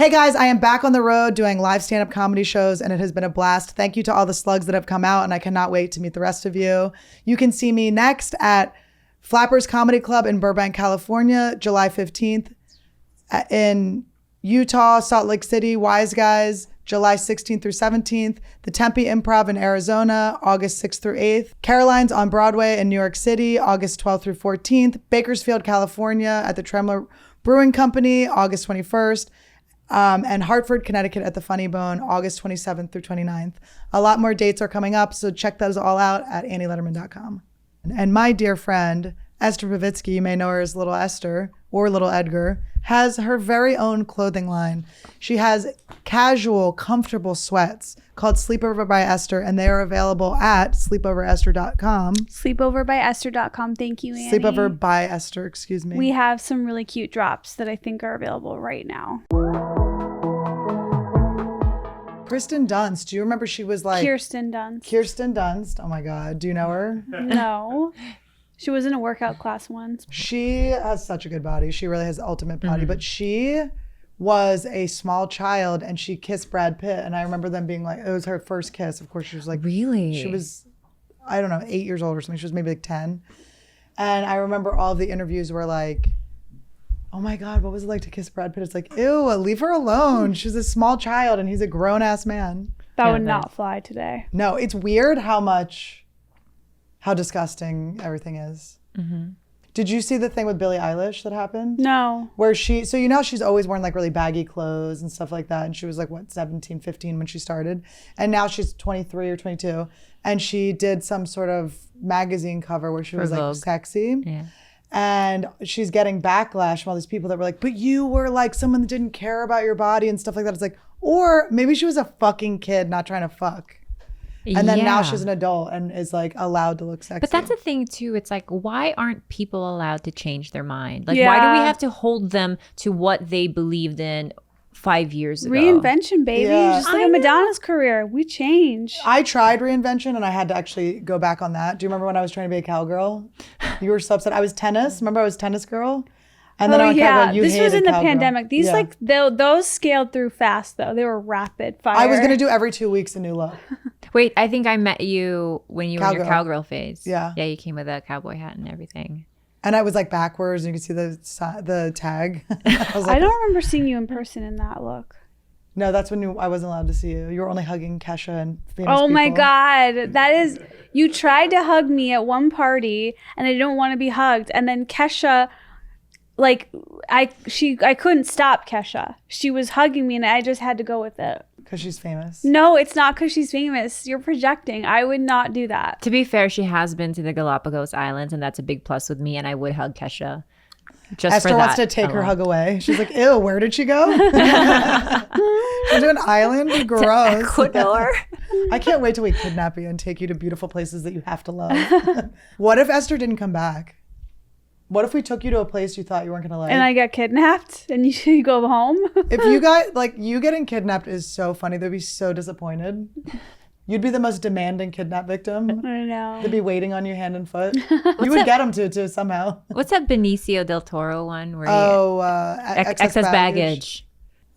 Hey guys, I am back on the road doing live stand-up comedy shows, and it has been a blast. Thank you to all the slugs that have come out, and I cannot wait to meet the rest of you. You can see me next at Flappers Comedy Club in Burbank, California, July 15th. In Utah, Salt Lake City, Wise Guys, July 16th through 17th. The Tempe Improv in Arizona, August 6th through 8th. Caroline's on Broadway in New York City, August 12th through 14th. Bakersfield, California at the Tremler Brewing Company, August 21st. And Hartford, Connecticut at the Funny Bone, August 27th through 29th. A lot more dates are coming up, so check those all out at AnnieLederman.com. And my dear friend, Esther Povitsky, you may know her as Little Esther or Little Edgar, has her very own clothing line. She has casual, comfortable sweats called Sleepover by Esther, and they are available at sleepoveresther.com. Sleepoverbyesther.com. Thank you, Annie. Sleepover by Esther, excuse me. We have some really cute drops that I think are available right now. Kirsten Dunst. Do you remember she was like... Kirsten Dunst. Kirsten Dunst. Oh my God. Do you know her? No. She was in a workout class once. She has such a good body. She really has the ultimate body. But she was a small child and she kissed Brad Pitt. And I remember them being like, it was her first kiss. Of course, she was like... Really? She was, I don't know, 8 years old or something. She was maybe like 10. And I remember all of the interviews were like, oh my God, what was it like to kiss Brad Pitt? It's like, ew, leave her alone. She's a small child and he's a grown ass man. That would not fly today. No, it's weird how disgusting everything is. Mm-hmm. Did you see the thing with Billie Eilish that happened? No. Where so you know she's always wearing like really baggy clothes and stuff like that. And she was like, what, 17, 15 when she started. And now she's 23 or 22. And she did some sort of magazine cover where she was like sexy. Yeah. And she's getting backlash from all these people that were like, but you were like someone that didn't care about your body and stuff like that. It's like, or maybe she was a fucking kid not trying to fuck. And then now she's an adult and is like allowed to look sexy. But that's the thing too. It's like, why aren't people allowed to change their mind? Like, why do we have to hold them to what they believed in 5 years ago? Reinvention, baby. Yeah. Just look at Madonna's career. We change. I tried reinvention and I had to actually go back on that. Do you remember when I was trying to be a cowgirl? You were so upset. I was tennis. Remember I was tennis girl? And then this was in the pandemic. These those scaled through fast though. They were rapid fire. I was gonna do every 2 weeks a new look. Wait, I think I met you when you were in your cowgirl phase. Yeah. Yeah, you came with a cowboy hat and everything. And I was like backwards, and you could see the tag. I don't remember seeing you in person in that look. No, that's when I wasn't allowed to see you. You were only hugging Kesha and famous people. Oh my God, that is. You tried to hug me at one party, and I didn't want to be hugged, and then Kesha. Like I couldn't stop Kesha. She was hugging me and I just had to go with it. Because she's famous. No, it's not because she's famous. You're projecting. I would not do that. To be fair, she has been to the Galapagos Islands and that's a big plus with me, and I would hug Kesha. Just Esther for that wants to take her hug away. She's like, ew, where did she go? She's to an island? Gross. Ecuador. I can't wait till we kidnap you and take you to beautiful places that you have to love. What if Esther didn't come back? What if we took you to a place you thought you weren't going to like? And I got kidnapped and you go home? If you got, like, you getting kidnapped is so funny. They'd be so disappointed. You'd be the most demanding kidnap victim. I know. They'd be waiting on you hand and foot. You would get them to somehow. What's that Benicio del Toro one? Where excess baggage.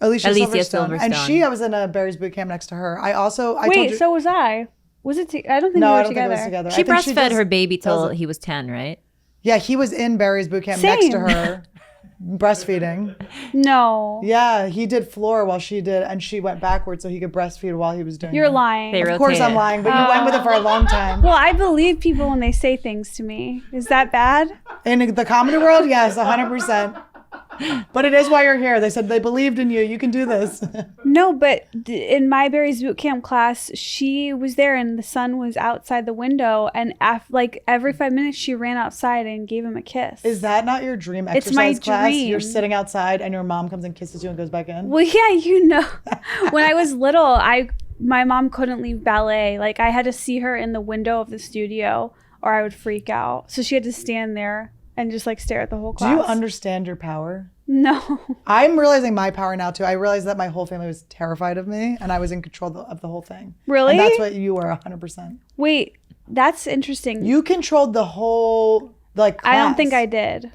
Alicia Silverstone. And I was in a Barry's boot camp next to her. So was I. Was it? I don't think we were together. Think it was together. She breastfed her baby till he was 10, right? Yeah, he was in Barry's boot camp next to her, breastfeeding. No. Yeah, he did floor while she did, and she went backwards so he could breastfeed while he was doing You're lying. Of course I'm lying, but you went with it for a long time. Well, I believe people when they say things to me. Is that bad? In the comedy world, yes, 100%. But it is why you're here. They said they believed in you. You can do this. No, but in my Barry's boot camp class, she was there and the sun was outside the window. And like every 5 minutes, she ran outside and gave him a kiss. Is that not your dream exercise it's my class? Dream. You're sitting outside and your mom comes and kisses you and goes back in? Well, yeah, you know. When I was little, my mom couldn't leave ballet. Like I had to see her in the window of the studio or I would freak out. So she had to stand there and just like stare at the whole class. Do you understand your power? No. I'm realizing my power now too. I realized that my whole family was terrified of me and I was in control of the whole thing. Really? And that's what you were 100%. Wait, that's interesting. You controlled the whole class. I don't think I did.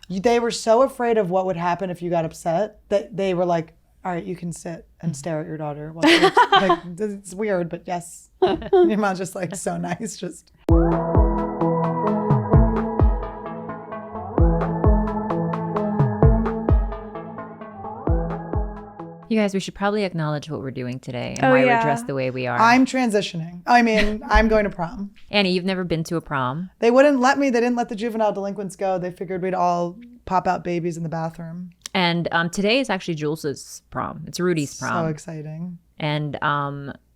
They were so afraid of what would happen if you got upset that they were like, All right, you can sit and stare at your daughter. Like, it's weird, but yes. Your mom's just like so nice. Just. You guys, we should probably acknowledge what we're doing today and why we're dressed the way we are. I'm transitioning. I mean, I'm going to prom. Annie, you've never been to a prom? They wouldn't let me. They didn't let the juvenile delinquents go. They figured we'd all pop out babies in the bathroom. And today is actually Jules's prom. It's Rudy's prom. So exciting. And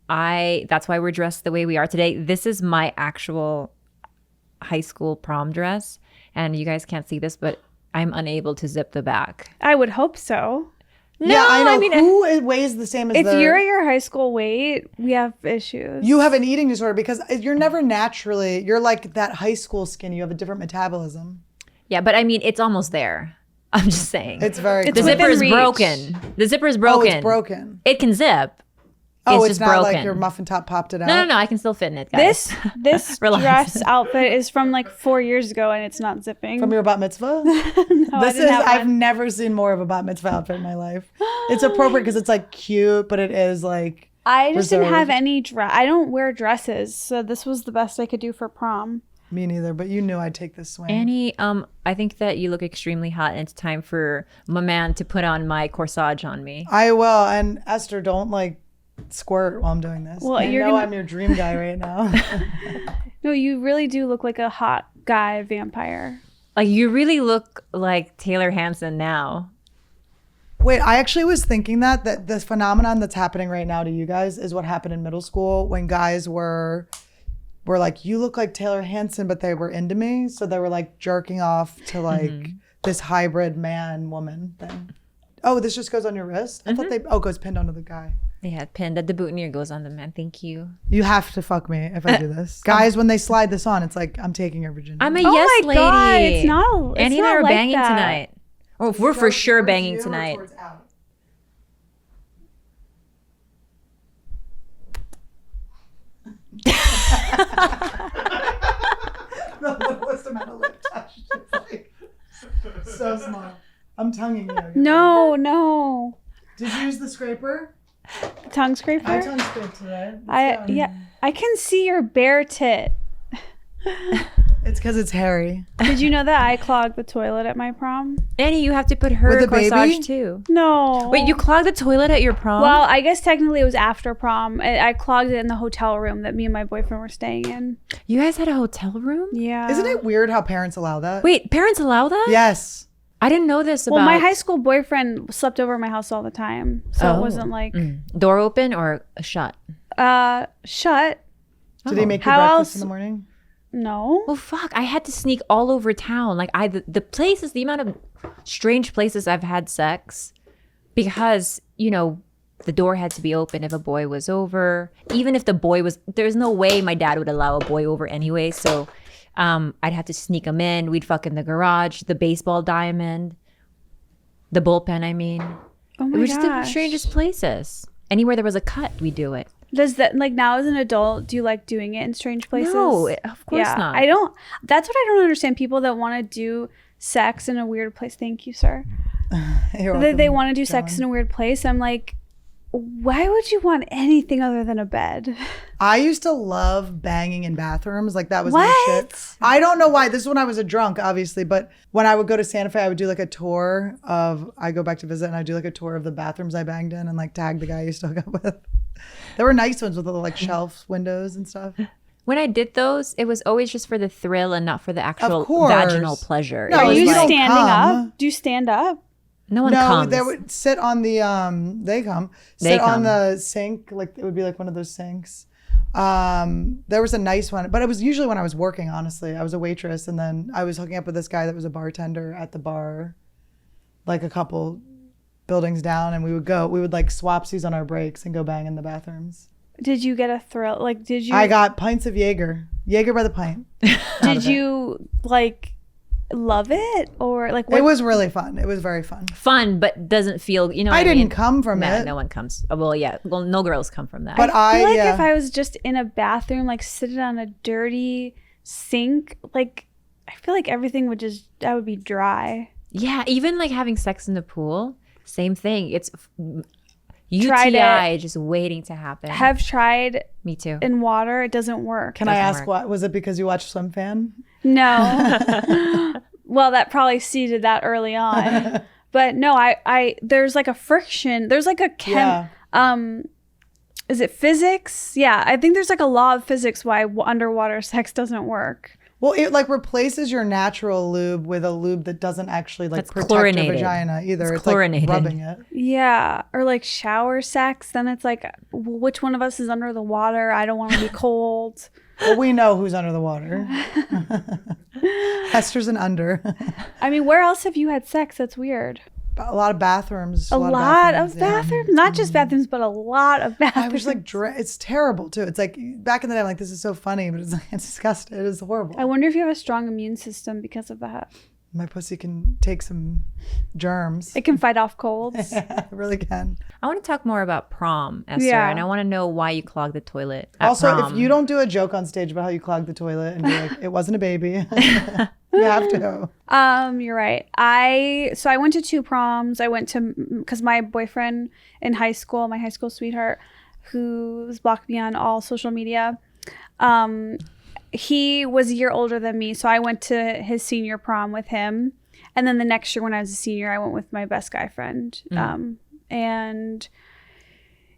that's why we're dressed the way we are today. This is my actual high school prom dress. And you guys can't see this, but I'm unable to zip the back. I would hope so. No, yeah, I know. I mean, who weighs the same as if you're at your high school weight, we have issues. You have an eating disorder because you're never naturally, you're like that high school skinny. You have a different metabolism. Yeah, but I mean, it's almost there. I'm just saying. It's very The zipper is broken. The zipper is broken. Oh, it's broken. It can zip. It's just not broken. Like your muffin top popped it out? No, I can still fit in it, guys. This dress outfit is from like 4 years ago and it's not zipping. From your bat mitzvah? No, I've never seen more of a bat mitzvah outfit in my life. It's appropriate because it's like cute, but it is like I just reserved. didn't have any dress. I don't wear dresses, so this was the best I could do for prom. Me neither, but you knew I'd take this swing. Annie, I think that you look extremely hot and it's time for my man to put on my corsage on me. I will. And Esther, don't like squirt while I'm doing this. Well, I'm your dream guy right now. No, you really do look like a hot guy vampire. Like you really look like Taylor Hanson now. Wait, I actually was thinking that the phenomenon that's happening right now to you guys is what happened in middle school when guys were like, you look like Taylor Hanson, but they were into me. So they were like jerking off to like this hybrid man woman thing. Oh, this just goes on your wrist? I thought it goes pinned onto the guy. Yeah, pinned. The boutonniere goes on the man. Thank you. You have to fuck me if I do this. Guys, when they slide this on, it's like, I'm taking your virginity. I'm a yes lady. God, it's not. Annie and I are like banging that. tonight. Oh, we're for sure banging tonight. The littlest amount of lip touch. It's like so small. I'm tonguing you. No. Did you use the scraper? Tongue scraper? I tongue scraped today. I can see your bare tit. It's because it's hairy. Did you know that I clogged the toilet at my prom? Annie, you have to put her With the corsage baby? too. No. Wait, you clogged the toilet at your prom? Well, I guess technically it was after prom. I clogged it in the hotel room that me and my boyfriend were staying in. You guys had a hotel room? Yeah. Isn't it weird how parents allow that? Wait, parents allow that? Yes. I didn't know this about... Well, my high school boyfriend slept over at my house all the time. So it wasn't like... Door open or shut? Shut. Did he make you How breakfast else? in the morning? No. Well, fuck. I had to sneak all over town. Like, the places, the amount of strange places I've had sex because, you know, the door had to be open if a boy was over. Even if the boy was... There's no way my dad would allow a boy over anyway. So I'd have to sneak him in. We'd fuck in the garage, the baseball diamond, the bullpen, I mean. Oh my It was just the gosh. strangest places. Anywhere there was a cut, we do it. Does that, like, now as an adult, do you like doing it in strange places? No, of course not. I don't. That's what I don't understand. People that want to do sex in a weird place. Thank you, sir. You're They welcome, want to do sex Galon. in a weird place. I'm like, why would you want anything other than a bed? I used to love banging in bathrooms. Like that was What? my shit. I don't know why. This is when I was a drunk, obviously. But when I would go to Santa Fe, I would do like a tour of, I go back to visit and I do like a tour of the bathrooms I banged in and like tag the guy I used to hook up with. There were nice ones with little like shelf windows and stuff. When I did those, it was always just for the thrill and not for the actual course. vaginal pleasure. No, It Are was you don't standing come. up? Do you stand up? no one No, comes. they would sit on the they come. They Sit on come. the sink, like it would be like one of those sinks. There was a nice one, but it was usually when I was working, honestly. I was a waitress and then I was hooking up with this guy that was a bartender at the bar, like a couple buildings down, and we would like swapsies on our breaks and go bang in the bathrooms. Did you get a thrill? Like, did you? I got pints of Jaeger by the pint. Did you like love it or like? What, It was really fun. It was very fun. Fun, but doesn't feel, you know what I I didn't mean? come from No, it. no one comes. Well, yeah. Well, no girls come from that. But I feel like yeah. if I was just in a bathroom, like sitting on a dirty sink, like I feel like everything would just, I would be dry. yeah, even like having sex in the pool. Same thing. It's Tried UTI just waiting to happen. Have tried Me too. in water. It doesn't work. Can I Doesn't ask work. what? Was it because you watched Swim Fan? No. Well, that probably seeded that early on. But no, I there's like a friction. There's like a is it physics? Yeah, I think there's like a law of physics why underwater sex doesn't work. Well, it like replaces your natural lube with a lube that doesn't actually like That's protect your chlorinated. vagina either. It's It's like chlorinated. rubbing it. Yeah, or like shower sex. Then it's like, which one of us is under the water? I don't want to be cold. Well, we know who's under the water. Esther's an under. I mean, where else have you had sex? That's weird. A lot of bathrooms. A lot of yeah. bathrooms, not just bathrooms, but a lot of bathrooms. I was like, it's terrible too. It's like back in the day, I'm like, this is so funny, but it's like, it's disgusting. It is horrible. I wonder if you have a strong immune system because of that. My pussy can take some germs. It can fight off colds. Yeah, it really can. I want to talk more about prom, Esther, Yeah. and I want to know why you clogged the toilet at Also, prom. if you don't do a joke on stage about how you clogged the toilet and be like, it wasn't a baby, you have to. You're right. So I went to 2 proms. I went to, because my boyfriend in high school, my high school sweetheart, who's blocked me on all social media, he was a year older than me. So I went to his senior prom with him. And then the next year when I was a senior, I went with my best guy friend. And,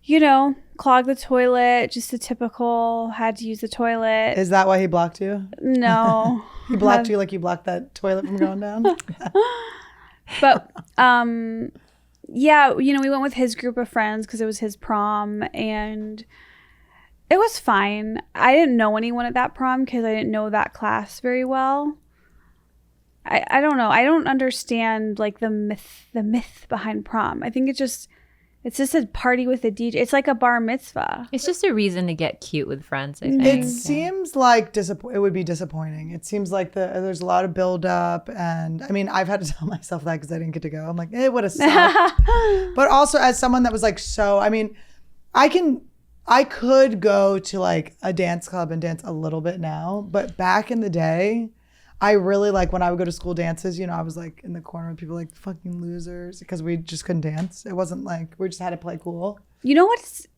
you know, clogged the toilet, just the typical, had to use the toilet. Is that why he blocked you? No. He blocked you like you blocked that toilet from going down? But yeah, you know, we went with his group of friends because it was his prom, and it was fine. I didn't know anyone at that prom because I didn't know that class very well. I don't know. I don't understand like the myth behind prom. I think it's just a party with a DJ. It's like a bar mitzvah. It's just a reason to get cute with friends, I think. It seems like it would be disappointing. It seems like there's a lot of buildup, and I mean, I've had to tell myself that because I didn't get to go. I'm like, it would have sucked. But also, as someone that was like, I mean, I could go to like a dance club and dance a little bit now, but back in the day, I really like when I would go to school dances, you know, I was like in the corner with people like fucking losers because we just couldn't dance. It wasn't like we just had to play cool. You know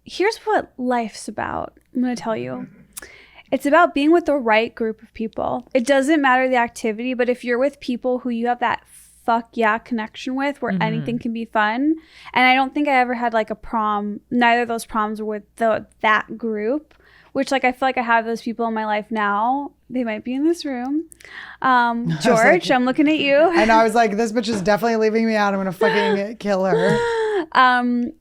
here's what life's about. I'm going to tell you. It's about being with the right group of people. It doesn't matter the activity, but if you're with people who you have that fuck yeah connection with where anything can be fun. And I don't think I ever had like a prom. Neither of those proms were with that group, which like I feel like I have those people in my life now. They might be in this room. George, I'm looking at you. And I was like, this bitch is definitely leaving me out. I'm gonna fucking kill her.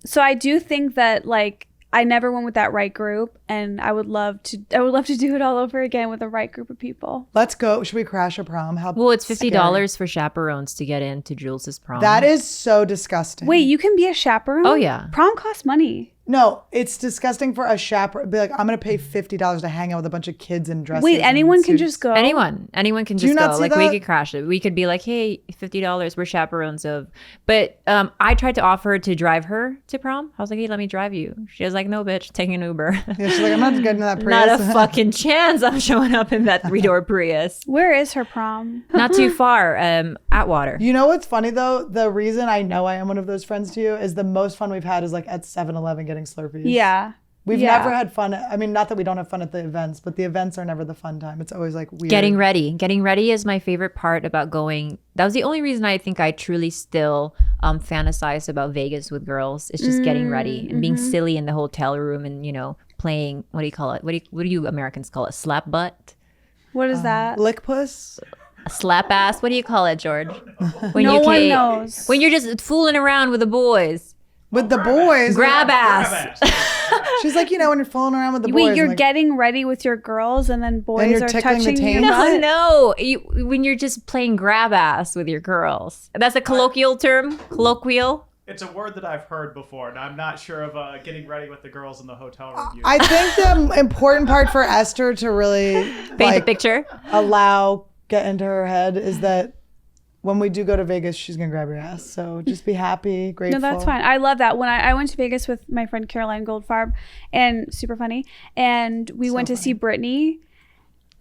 So I do think that like I never went with that right group, and I would love to do it all over again with the right group of people. Let's go. Should we crash a prom? Well, it's $50 for chaperones to get into Jules's prom. That is so disgusting. Wait, you can be a chaperone? Oh, yeah. Prom costs money. No, it's disgusting for a chaperone. Be like, I'm gonna pay $50 to hang out with a bunch of kids in dresses. Wait, anyone and can suits. just go? Anyone can Do you just not go. see Like we that? could crash it. We could be like, hey, $50, we're chaperones of. But I tried to offer her to drive her to prom. I was like, hey, let me drive you. She was like, no, bitch, taking an Uber. Yeah, she's like, I'm not getting in that Prius. Not a fucking chance. I'm showing up in that 3-door Prius. Where is her prom? Not too far. Atwater. You know what's funny though? The reason I know I am one of those friends to you is the most fun we've had is like at 7-Eleven getting Slurpees. Yeah. We've Yeah. never had fun. I mean, not that we don't have fun at the events, but the events are never the fun time. It's always like weird. Getting ready is my favorite part about going. That was the only reason I think I truly still fantasize about Vegas with girls. It's just getting ready and being silly in the hotel room and, you know, playing, what do you call it? What do you Americans call it? Slap butt? What is that? Lick puss? Slap ass? What do you call it, George? When No you one can't- knows. When you're just fooling around with the boys. With the boys. Grab ass. She's like, you know, when you're fooling around with the boys. Wait, and you're like, getting ready with your girls, and then boys you're are tickling the touching you. taint? No. When you're just playing grab ass with your girls. That's a colloquial term? Colloquial? It's a word that I've heard before, and I'm not sure of getting ready with the girls in the hotel room. I think the important part for Esther to really Paint the like, picture. get into her head is that when we do go to Vegas, she's going to grab your ass. So just be happy, grateful. No, that's fine. I love that. When I went to Vegas with my friend Caroline Goldfarb, and super funny, and we went to see Britney,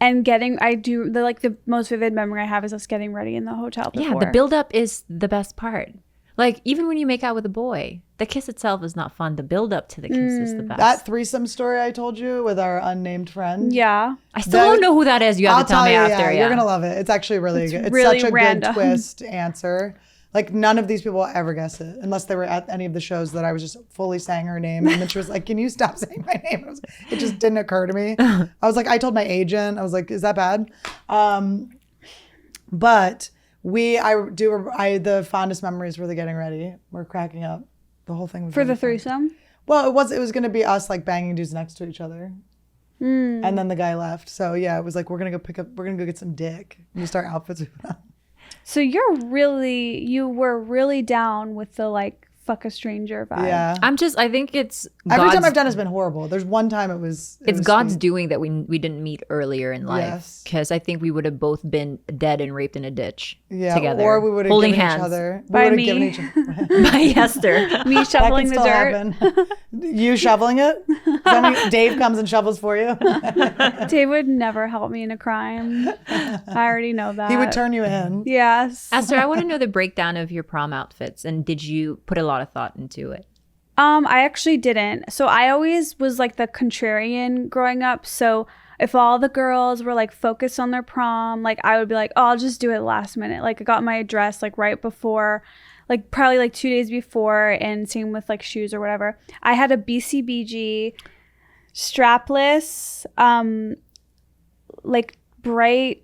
and the most vivid memory I have is us getting ready in the hotel before. Yeah, the build-up is the best part. Like, even when you make out with a boy, the kiss itself is not fun. The build up to the kiss is the best. That threesome story I told you with our unnamed friend. Yeah. I still don't know who that is. You have I'll to tell me you, after. You're going to love it. It's actually really good. It's really such a random. good twist answer. Like, none of these people will ever guess it unless they were at any of the shows that I was just fully saying her name. And then she was like, can you stop saying my name? It just didn't occur to me. I was like, I told my agent. I was like, is that bad? But the fondest memories were the getting ready. We're cracking up. The whole thing was For really the fun. threesome? Well, it was going to be us like banging dudes next to each other. And then the guy left. So yeah, it was like, we're going to go get some dick. And we start outfits. So you were really down with the like fuck a stranger vibe. Yeah. I think it's Every time God's- I've done has been horrible. There's one time it was God's sweet. doing that we didn't meet earlier in life. Yes. Because I think we would have both been dead and raped in a ditch together. Or we would have holding given hands. each other. We By would have me. given each other. By Esther. Me That shoveling can the still dirt. happen. You shoveling it? Dave comes and shovels for you. Dave would never help me in a crime. I already know that. He would turn you in. Yes. Esther, I want to know the breakdown of your prom outfits, and did you put a lot of thought into it? I actually didn't. So I always was like the contrarian growing up. So if all the girls were like focused on their prom, like I would be like, oh, I'll just do it last minute. Like I got my dress like right before, like probably like 2 days before, and same with like shoes or whatever. I had a BCBG strapless, like bright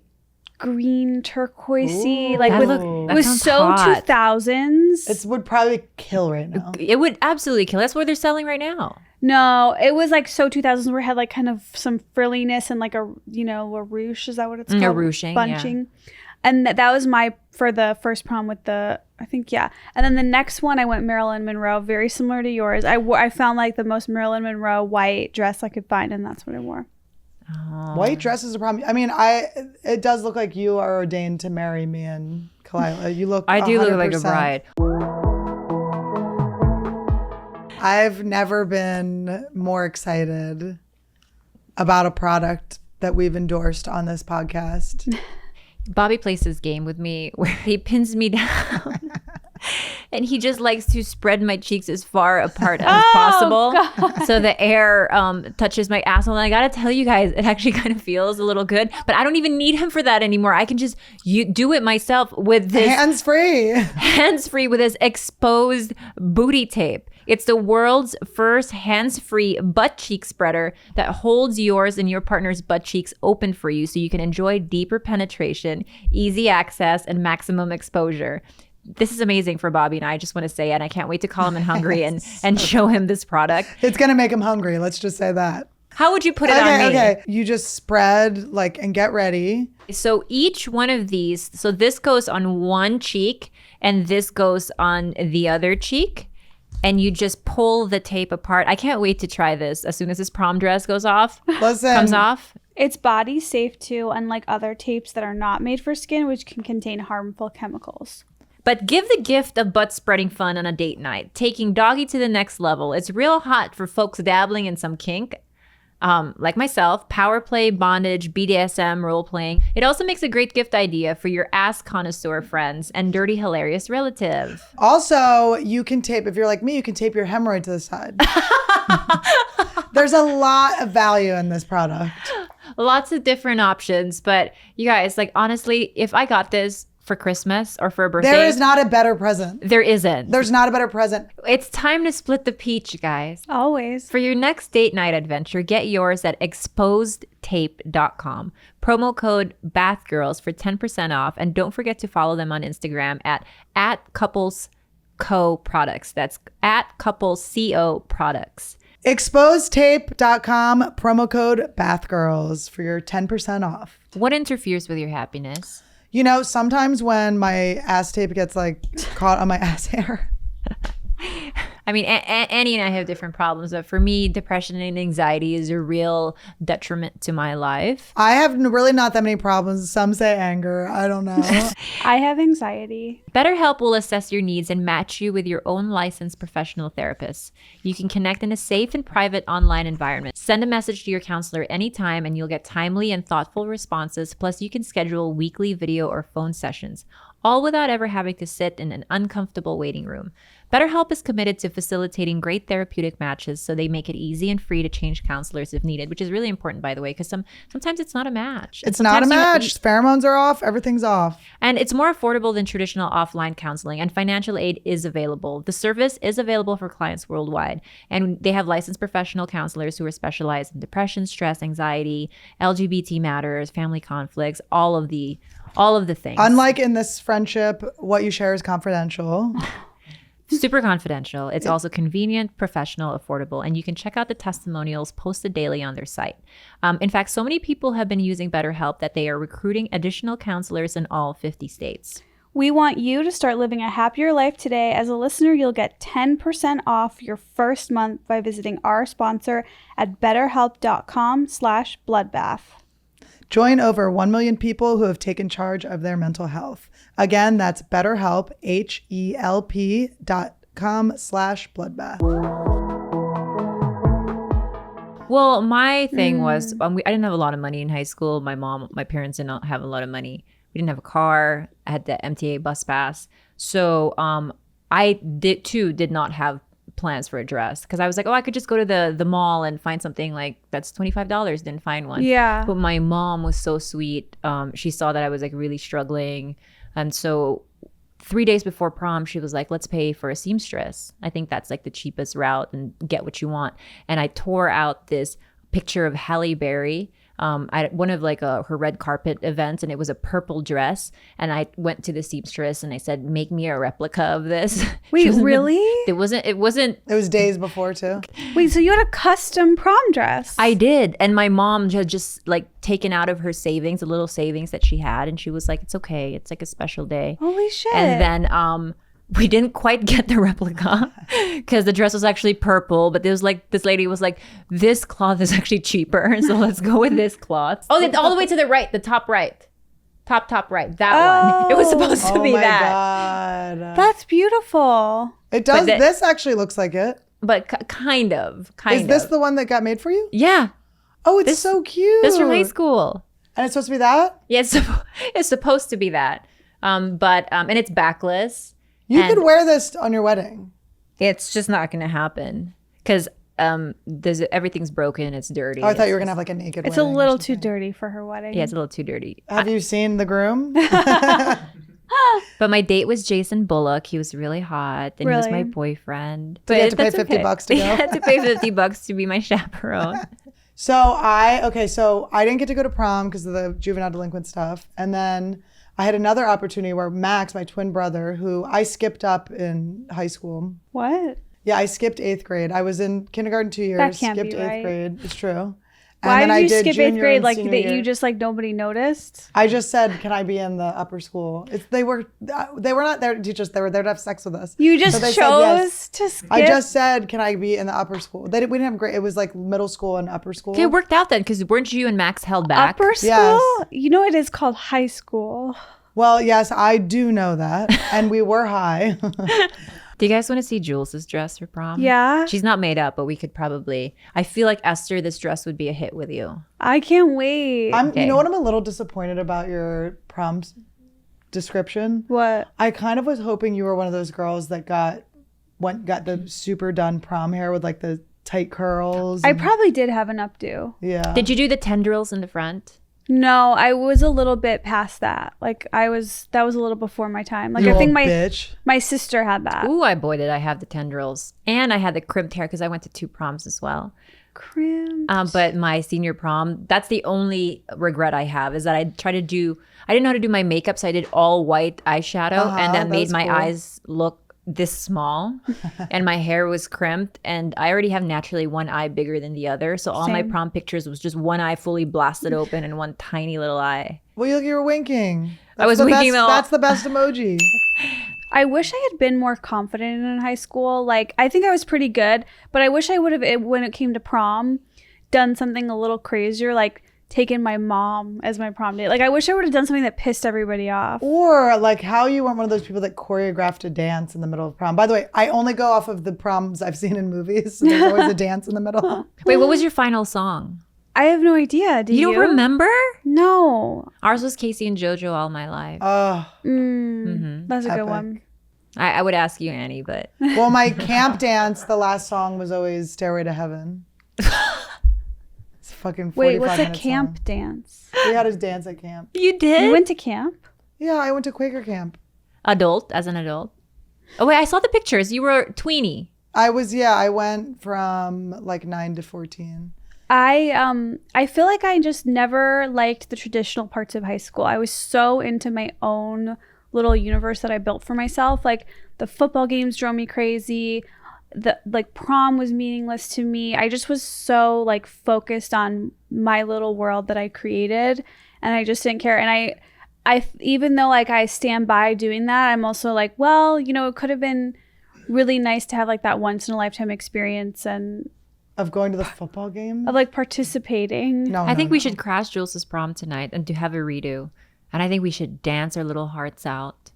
green turquoisey, like with that it was sounds so hot. 2000s. It would probably kill right now. It would absolutely kill. That's what they're selling right now. No, it was like so 2000s where it had like kind of some frilliness and like a ruche. Is that what it's called? A ruching, bunching. And that was for the first prom with I think, yeah. And then the next one, I went Marilyn Monroe, very similar to yours. I found like the most Marilyn Monroe white dress I could find, and that's what I wore. White dress is a problem. I mean, it does look like you are ordained to marry me and Khalyla. You look. I do look like a 100%. bride. I've never been more excited about a product that we've endorsed on this podcast. Bobby plays this game with me where he pins me down and he just likes to spread my cheeks as far apart as possible. So the air touches my asshole. And I gotta tell you guys, it actually kind of feels a little good, but I don't even need him for that anymore. I can just do it myself with this hands-free with this exposed booty tape. It's the world's first hands-free butt cheek spreader that holds yours and your partner's butt cheeks open for you so you can enjoy deeper penetration, easy access, and maximum exposure. This is amazing for Bobby and I just want to say, and I can't wait to call him in hungry and show him this product. It's going to make him hungry. Let's just say that. How would you put it on me? Okay. You just spread and get ready. So each one of these, so this goes on one cheek and this goes on the other cheek. And you just pull the tape apart. I can't wait to try this as soon as this prom dress comes off. It's body safe too, unlike other tapes that are not made for skin, which can contain harmful chemicals. But give the gift of butt spreading fun on a date night, taking doggy to the next level. It's real hot for folks dabbling in some kink. Like myself, power play, bondage, BDSM, role playing. It also makes a great gift idea for your ass connoisseur friends and dirty, hilarious relative. Also, you can tape, if you're like me, you can tape your hemorrhoid to the side. There's a lot of value in this product. Lots of different options. But you guys, like, honestly, if I got this for Christmas or for a birthday, there is not a better present. There isn't. There's not a better present. It's time to split the peach, guys. Always. For your next date night adventure, get yours at exposedtape.com. Promo code BATHGIRLS for 10% off. And don't forget to follow them on Instagram at couplesco products. That's at couplesco products. Exposedtape.com, promo code BATHGIRLS for your 10% off. What interferes with your happiness? You know, sometimes when my ass tape gets like caught on my ass hair. I mean, Annie and I have different problems, but for me, depression and anxiety is a real detriment to my life. I have really not that many problems. Some say anger. I don't know. I have anxiety. BetterHelp will assess your needs and match you with your own licensed professional therapist. You can connect in a safe and private online environment. Send a message to your counselor anytime and you'll get timely and thoughtful responses. Plus, you can schedule weekly video or phone sessions. all without ever having to sit in an uncomfortable waiting room. BetterHelp is committed to facilitating great therapeutic matches, so they make it easy and free to change counselors if needed, which is really important, by the way, because sometimes it's not a match. It's not a match. Pheromones are off. Everything's off. And it's more affordable than traditional offline counseling, and financial aid is available. The service is available for clients worldwide, and they have licensed professional counselors who are specialized in depression, stress, anxiety, LGBT matters, family conflicts, all of the things. Unlike in this friendship, what you share is confidential. Super confidential. It's also convenient, professional, affordable, and you can check out the testimonials posted daily on their site. In fact, so many people have been using BetterHelp that they are recruiting additional counselors in all 50 states. We want you to start living a happier life today. As a listener, you'll get 10% off your first month by visiting our sponsor at betterhelp.com/bloodbath. Join over 1 million people who have taken charge of their mental health. Again, that's BetterHelp, HELP.com/bloodbath. Well, my thing was, I didn't have a lot of money in high school. My parents did not have a lot of money. We didn't have a car. I had the MTA bus pass. So I did not have plans for a dress, because I was like, I could just go to the mall and find something like that's $25. Didn't find one. Yeah. But my mom was so sweet. She saw that I was like really struggling, and so 3 days before prom, she was like, let's pay for a seamstress. I think that's like the cheapest route and get what you want. And I tore out this picture of Halle Berry at one of like her red carpet events, and it was a purple dress, and I went to the seamstress and I said, make me a replica of this. Wait, really? It wasn't It was days before too. Wait, so you had a custom prom dress? I did. And my mom had just like taken out of her savings, the little savings that she had, and she was like, it's okay, it's like a special day. Holy shit. And then we didn't quite get the replica because the dress was actually purple, but there was like, this lady was like, this cloth is actually cheaper, so let's go with this cloth. Oh, all the way to the right, the top right. Top right, that one. It was supposed to be that. God. That's beautiful. It does. This actually looks like it. But kind of. Is this the one that got made for you? Yeah. Oh, it's so cute. This from high school. And it's supposed to be that? Yeah, it's supposed to be that. But and it's backless. You could wear this on your wedding. It's just not going to happen because everything's broken. It's dirty. Oh, I thought you were going to have like a naked It's a wedding little too dirty for her wedding. Yeah, it's a little too dirty. Have you seen the groom? But my date was Jason Bullock. He was really hot. And he was my boyfriend. But you had to pay $50 to go? I had to pay $50 to be my chaperone. So I didn't get to go to prom because of the juvenile delinquent stuff. And then I had another opportunity where Max, my twin brother, who I skipped up in high school. What? Yeah, I skipped 8th grade. I was in kindergarten 2 years. That can't skipped be 8th right. grade. It's true. Why And then did you I skip 8th junior grade? and Like senior that year. you just like nobody noticed? I just said, can I be in the upper school? They were not there to teach us. They were there to have sex with us. You just So they chose said yes. to skip? I just said, can I be in the upper school? We didn't have grade. It was like middle school and upper school. Okay, it worked out then because weren't you and Max held back? Upper school? Yes. You know it is called high school. Well, yes, I do know that. And we were high. Do you guys want to see Jules's dress for prom? Yeah. She's not made up, but we could probably. I feel like Esther, this dress would be a hit with you. I can't wait. You know what I'm a little disappointed about your prom description? What? I kind of was hoping you were one of those girls that got the super done prom hair with like the tight curls. I probably did have an updo. Yeah. Did you do the tendrils in the front? No, I was a little bit past that. Like that was a little before my time. Like You I think little bitch. my sister had that. Ooh, boy, did I have the tendrils. And I had the crimped hair because I went to 2 proms as well. Crimped. But my senior prom, that's the only regret I have is that I didn't know how to do my makeup, so I did all white eyeshadow, and that made my eyes look this small, and my hair was crimped, and I already have naturally one eye bigger than the other, so all my Same. prom pictures was just one eye fully blasted open and one tiny little eye. Well, you were winking. I was winking though. That's the best emoji. I wish I had been more confident in high school. Like I think I was pretty good, but I wish I would have, when it came to prom, done something a little crazier, like taken my mom as my prom date. Like I wish I would have done something that pissed everybody off. Or like how you weren't one of those people that choreographed a dance in the middle of prom. By the way, I only go off of the proms I've seen in movies. So there's always a dance in the middle. Wait, what was your final song? I have no idea. Do you? You don't remember? No. Ours was Casey and JoJo all my life. Oh, That's a good Epic. one. I would ask you, Annie, but well, my camp dance, the last song was always Stairway to Heaven. It's fucking 45 Wait, what's a minute camp song. dance? We had us dance at camp. you did. You went to camp? Yeah, I went to Quaker camp. As an adult. Oh wait, I saw the pictures. You were tweenie. I went from like 9 to 14. I feel like I just never liked the traditional parts of high school. I was so into my own little universe that I built for myself. Like the football games drove me crazy. The like prom was meaningless to me. I just was so like focused on my little world that I created, and I just didn't care. And I even though like I stand by doing that, I'm also like, well, you know, it could have been really nice to have like that once in a lifetime experience and Of going to the football game? of like participating. No, I think no. we should crash Jules's prom tonight and to have a redo. And I think we should dance our little hearts out.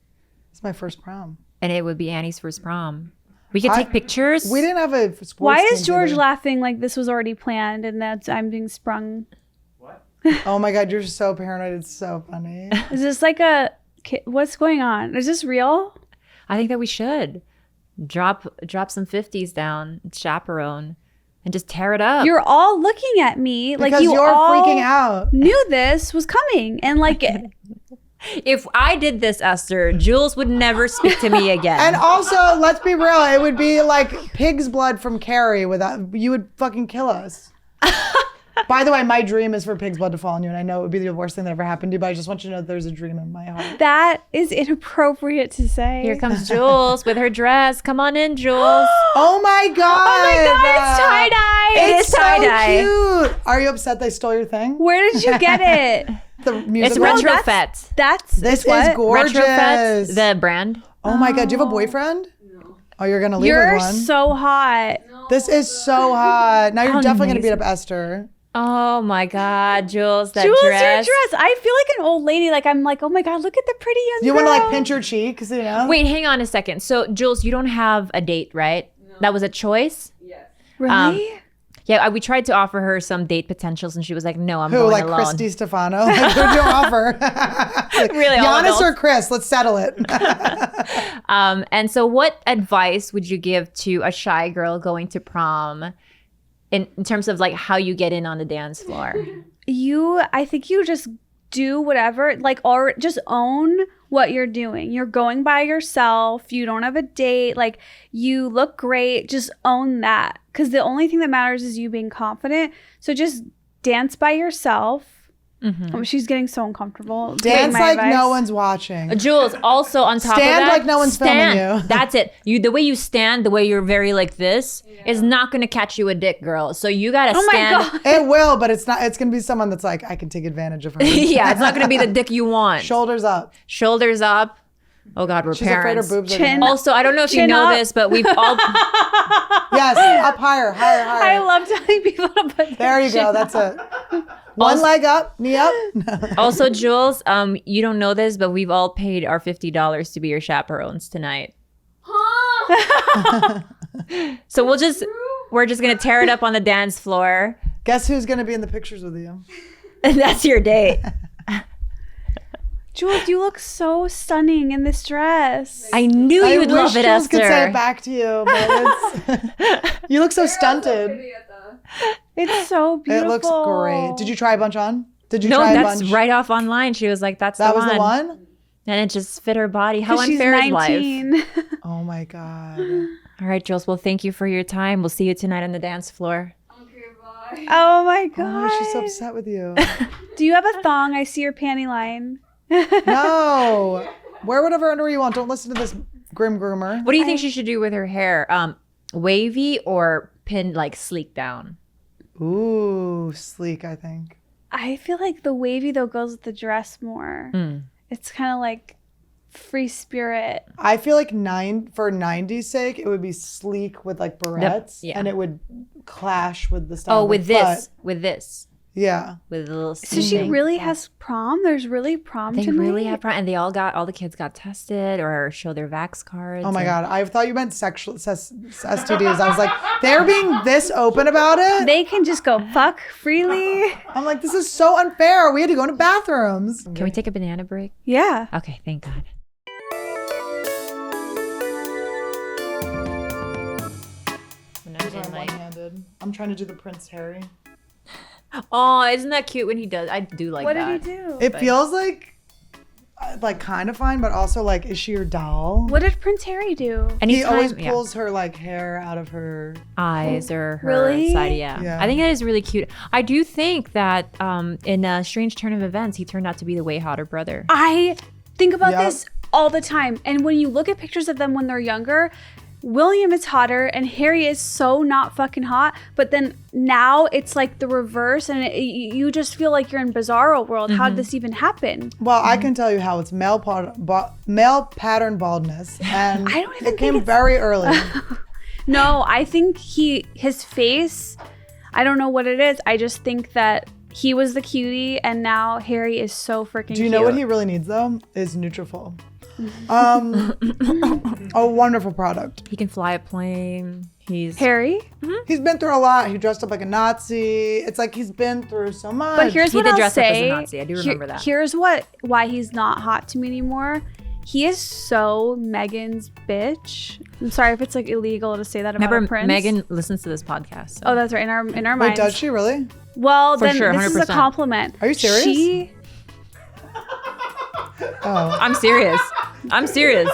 It's my first prom. And it would be Annie's first prom. We could take pictures. We didn't have a sports Why is team George either. laughing like this was already planned and that I'm being sprung? What? Oh my God, you're so paranoid. It's so funny. Is this like a what's going on? Is this real? I think that we should drop some 50s down, chaperone, and just tear it up. You're all looking at me like Because you you're all freaking out. knew this was coming and like If I did this, Esther, Jules would never speak to me again. And also, let's be real, it would be like pig's blood from Carrie without, you would fucking kill us. By the way, my dream is for pig's blood to fall on you, and I know it would be the worst thing that ever happened to you, but I just want you to know that there's a dream in my heart. that is inappropriate to say. Here comes Jules with her dress. Come on in, Jules. Oh my God! Oh my God, it's tie-dye. It It's is tie-dye. so cute! Are you upset they stole your thing? Where did you get it? The music It's box? Retrofet. That's This what? is gorgeous. Retrofet, the brand. Oh my God, do you have a boyfriend? No. Oh, you're gonna leave You're with one. so hot. This is so hot. Now you're How definitely gonna beat amazing. up Esther. Oh my God, Jules, that Jules, dress. your dress. I feel like an old lady. Like I'm like, oh my God, look at the pretty young You girl. want to like pinch your cheeks, you know? Wait, hang on a second. So, Jules, you don't have a date, right? No. That was a choice? Really? Yeah, we tried to offer her some date potentials, and she was like, no, I'm Who, going like alone. Christy Stefano? Like, who'd you offer? Really, all Giannis adults. or Chris? Let's settle it. And so what advice would you give to a shy girl going to prom in terms of like how you get in on the dance floor? I think you just do whatever, like, or just own what you're doing. You're going by yourself. You don't have a date. Like, you look great. Just own that. Because the only thing that matters is you being confident. So just dance by yourself. Oh, she's getting so uncomfortable. Dance Taking my like advice. no one's watching. Jules, also on top Stand of that, like no one's filming you. That's it. The way you stand, the way you're very like this, is not going to catch you a dick, girl. So you got to Oh my stand. God. It will, but it's not. It's gonna be someone that's like, I can take advantage of her. Yeah, it's not going to be the dick you want. Shoulders up. Shoulders up. Oh God, we're She's afraid her parents. boobs are Chin. gonna- Also, I don't know if you Chin know up. this, but we've all Yes, up higher, higher, higher. I love telling people to put There you go. That's it. One leg up, knee up. also, Jules, you don't know this, but we've all paid our $50 to be your chaperones tonight. So we're just gonna tear it up on the dance floor. Guess who's gonna be in the pictures with you? And that's your date. Jules, you look so stunning in this dress. I knew you would wish love it, Jules could say Esther. it back to you, but it's, you look so stunted. It's so It beautiful. looks great. Did you try a bunch on? Did you No, try a that's bunch? right off online. She was like, "That's That the was one." the one? And it just fit her body. How 'Cause she's unfair is life? 19. Oh my God. All right, Jules. Well, thank you for your time. We'll see you tonight on the dance floor. Oh my God. Oh, she's so upset with you. Do you have a thong? I see your panty line. No. Wear whatever underwear you want. Don't listen to this grim groomer. What do you think she should do with her hair? Wavy or pinned like sleek down? Ooh, sleek, I think. I feel like the wavy though goes with the dress more. It's kind of like free spirit. I feel like for 90s sake, it would be sleek with like barrettes, yeah. and it would clash with the style. Oh, of with the this. foot. With this. Yeah. with a little. So she really has prom? There's really prom They tonight? really have prom, and all the kids got tested or show their vax cards. Oh my God. I thought you meant sexual STDs. I was like, they're being this open about it? They can just go fuck freely. I'm like, this is so unfair. We had to go into bathrooms. Can we take a banana break? Yeah. Okay, thank God. I'm one-handed. I'm trying to do the Prince Harry. Oh, isn't that cute when he does? I do like What that. did he do? It feels like kind of fine, but also like, is she your doll? What did Prince Harry do? He always yeah, pulls her like hair out of her. eyes or her Really? side. Yeah. Yeah. I think that is really cute. I do think that in a strange turn of events, he turned out to be the way hotter brother. I think about Yep. this all the time. And when you look at pictures of them when they're younger, William is hotter and Harry is so not fucking hot. But then now it's like the reverse, and you just feel like you're in Bizarro world. How did this even happen? Well, I can tell you how it's male pattern baldness, and I don't even it came think very early. No, I think his face, I don't know what it is. I just think that he was the cutie and now Harry is so freaking cute. Do you know what he really needs though? Is Nutrafol. A wonderful product. He can fly a plane. He's Harry? He's been through a lot. He dressed up like a Nazi. It's like he's been through so much. But here's He what did I'll dress up as a say. Nazi. I do remember that. Here's why he's not hot to me anymore. He is so Megan's bitch. I'm sorry if it's like illegal to say that about Remember, a prince. Megan listens to this podcast. So. Oh, that's right. In our Wait, minds. does she really? Well, For then sure, this is a 100%. compliment. Are you serious? She. Oh, I'm serious. I'm serious.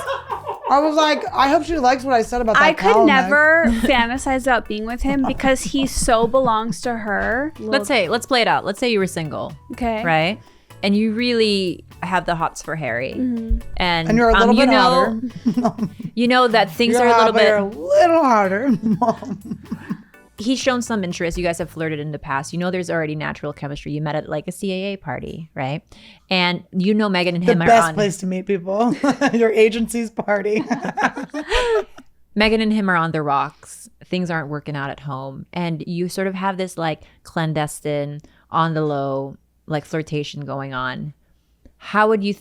I was like, I hope she likes what I said about that. I could cowl neck. never fantasize about being with him because he so belongs to her. Let's play it out. Let's say you were single, Okay. right? And you really have the hots for Harry. Mm-hmm. And you're a little bit hotter. You know that things You're are a hot, but you're little bit. a little harder. He's shown some interest. You guys have flirted in the past. You know there's already natural chemistry. You met at like a CAA party, right? And you know Megan and The him are best on. place to meet people. Your agency's party. Megan and him are on the rocks. Things aren't working out at home. And you sort of have this like clandestine, on the low, like flirtation going on. How would you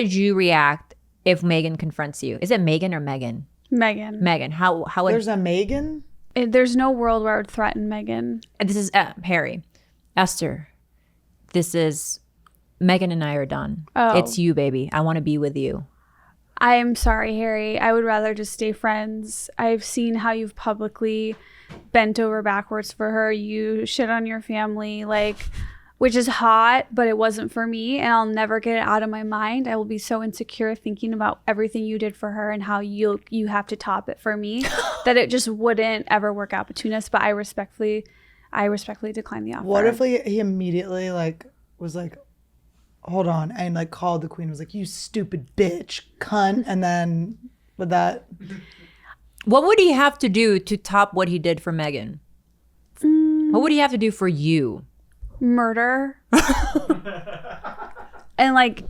you react if Megan confronts you? Is it Megan or Megan? Megan. Megan. How would There's a Megan. There's no world where I would threaten Megan. and this is Harry. Esther. This is Megan and I are done. Oh. It's you, baby. I want to be with you. I'm sorry, Harry. I would rather just stay friends. I've seen how you've publicly bent over backwards for her. You shit on your family, which is hot, but it wasn't for me, and I'll never get it out of my mind. I will be so insecure thinking about everything you did for her and how you have to top it for me that it just wouldn't ever work out between us. But I respectfully decline the offer. What if he immediately was like, hold on, and called the queen, was like, you stupid bitch, cunt, and then would that? What would he have to do to top what he did for Megan? What would he have to do for you? Murder and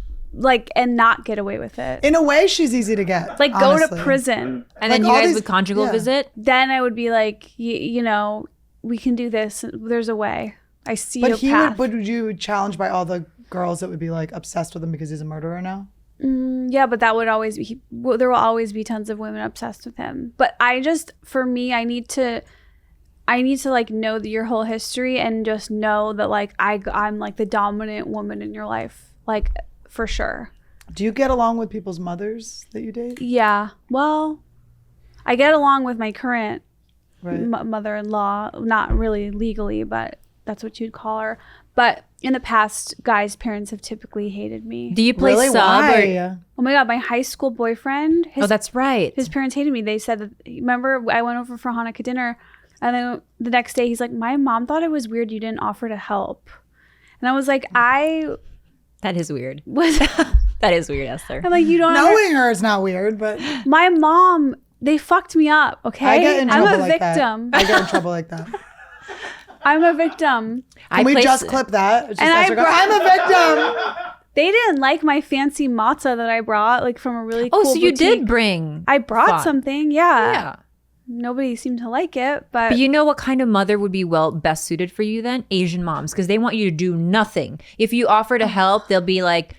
and not get away with it? In a way, she's easy to get. Go honestly. to prison. And then Like you all guys these- would conjugal yeah. visit? Then I would be like, you know, we can do this. There's a way. I see But a he path. would you challenged by all the girls that would be obsessed with him because he's a murderer now? Yeah, but that would always be. There will always be tons of women obsessed with him. But for me, I need to know your whole history and just know that I'm the dominant woman in your life, for sure. Do you get along with people's mothers that you date? Yeah. Well, I get along with my current Right. mother-in-law, not really legally, but that's what you'd call her. But in the past, guys' parents have typically hated me. Do you play Really? sub? Why? Oh my God, my high school boyfriend, Oh, that's right. his parents hated me. They said that, remember, I went over for Hanukkah dinner, and then the next day he's like, my mom thought it was weird you didn't offer to help. And I was like, That is weird. That is weird, Esther. I'm like, you don't Knowing her is not weird, but my mom, they fucked me up, okay? I get in trouble I'm a like victim. that. I get in trouble like that. I'm a victim. Can we just clip that? It's just And Esther going, I'm a victim. They didn't like my fancy matzah that I brought, from a really cool Oh, so you boutique. did bring. I brought fun. something, yeah. Yeah. nobody seemed to like it, But you know what kind of mother would be best suited for you then? Asian moms, because they want you to do nothing. If you offer to help, they'll be like,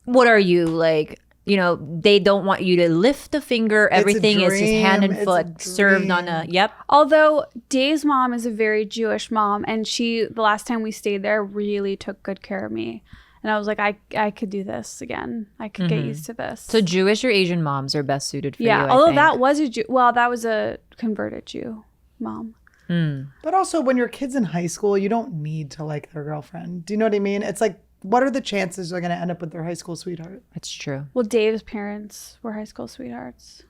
what are you, like, you know, they don't want you to lift a finger. Everything is just hand and foot served on a, yep. Although Dave's mom is a very Jewish mom, and the last time we stayed there, really took good care of me. And I was like, I could do this again. I could get used to this. So Jewish or Asian moms are best suited for you, yeah, I although think. that was that was a converted Jew mom. But also, when your kid's in high school, you don't need to like their girlfriend. Do you know what I mean? It's like, what are the chances they're going to end up with their high school sweetheart? That's true. Well, Dave's parents were high school sweethearts.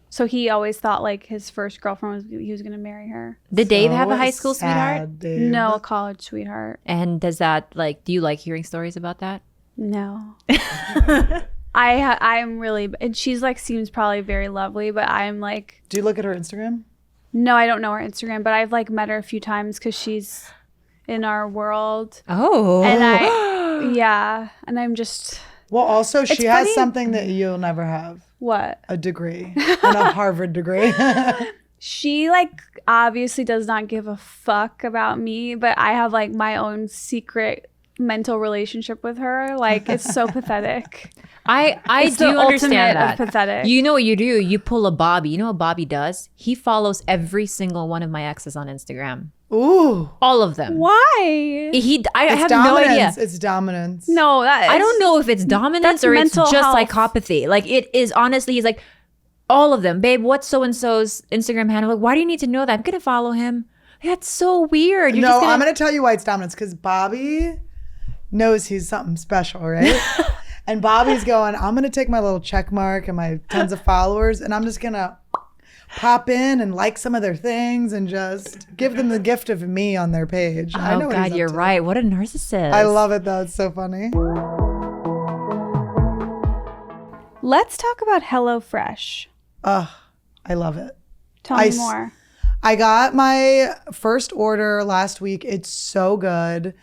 So he always thought like his first girlfriend he was going to marry her. Did Dave have a So high school sweetheart? sad, Dave. No, a college sweetheart. And does that, like, do you like hearing stories about that? No. I'm really, and she's like, seems probably very lovely, but I'm like, Do you look at her Instagram? no, I don't know her Instagram, but I've like met her a few times because she's in our world. Oh. And and I'm just, Well, also, she It's has funny. something that you'll never have. what? A degree. And a Harvard degree. She like obviously does not give a fuck about me, but I have like my own secret mental relationship with her. Like, it's so pathetic. I It's do the understand ultimate that. of pathetic. You know what you do? You pull a Bobby. You know what Bobby does? He follows every single one of my exes on Instagram. Ooh. All of them. Why? I It's have dominance. no idea. It's dominance. No, I don't know if it's dominance that's or it's mental just health. psychopathy. Like, it is honestly, he's like, all of them. Babe, what's so-and-so's Instagram handle? Like, why do you need to know that? I'm going to follow him. That's so weird. You're No, just I'm going to tell you why it's dominance, because Bobby knows he's something special, right? And Bobby's going, I'm going to take my little check mark and my tons of followers, and I'm just going to pop in and like some of their things and just give them the gift of me on their page. I know Oh, what God, he's up you're to. right. What a narcissist. I love it, though. It's so funny. Let's talk about HelloFresh. Ugh, I love it. Tell me I more. I got my first order last week. It's so good.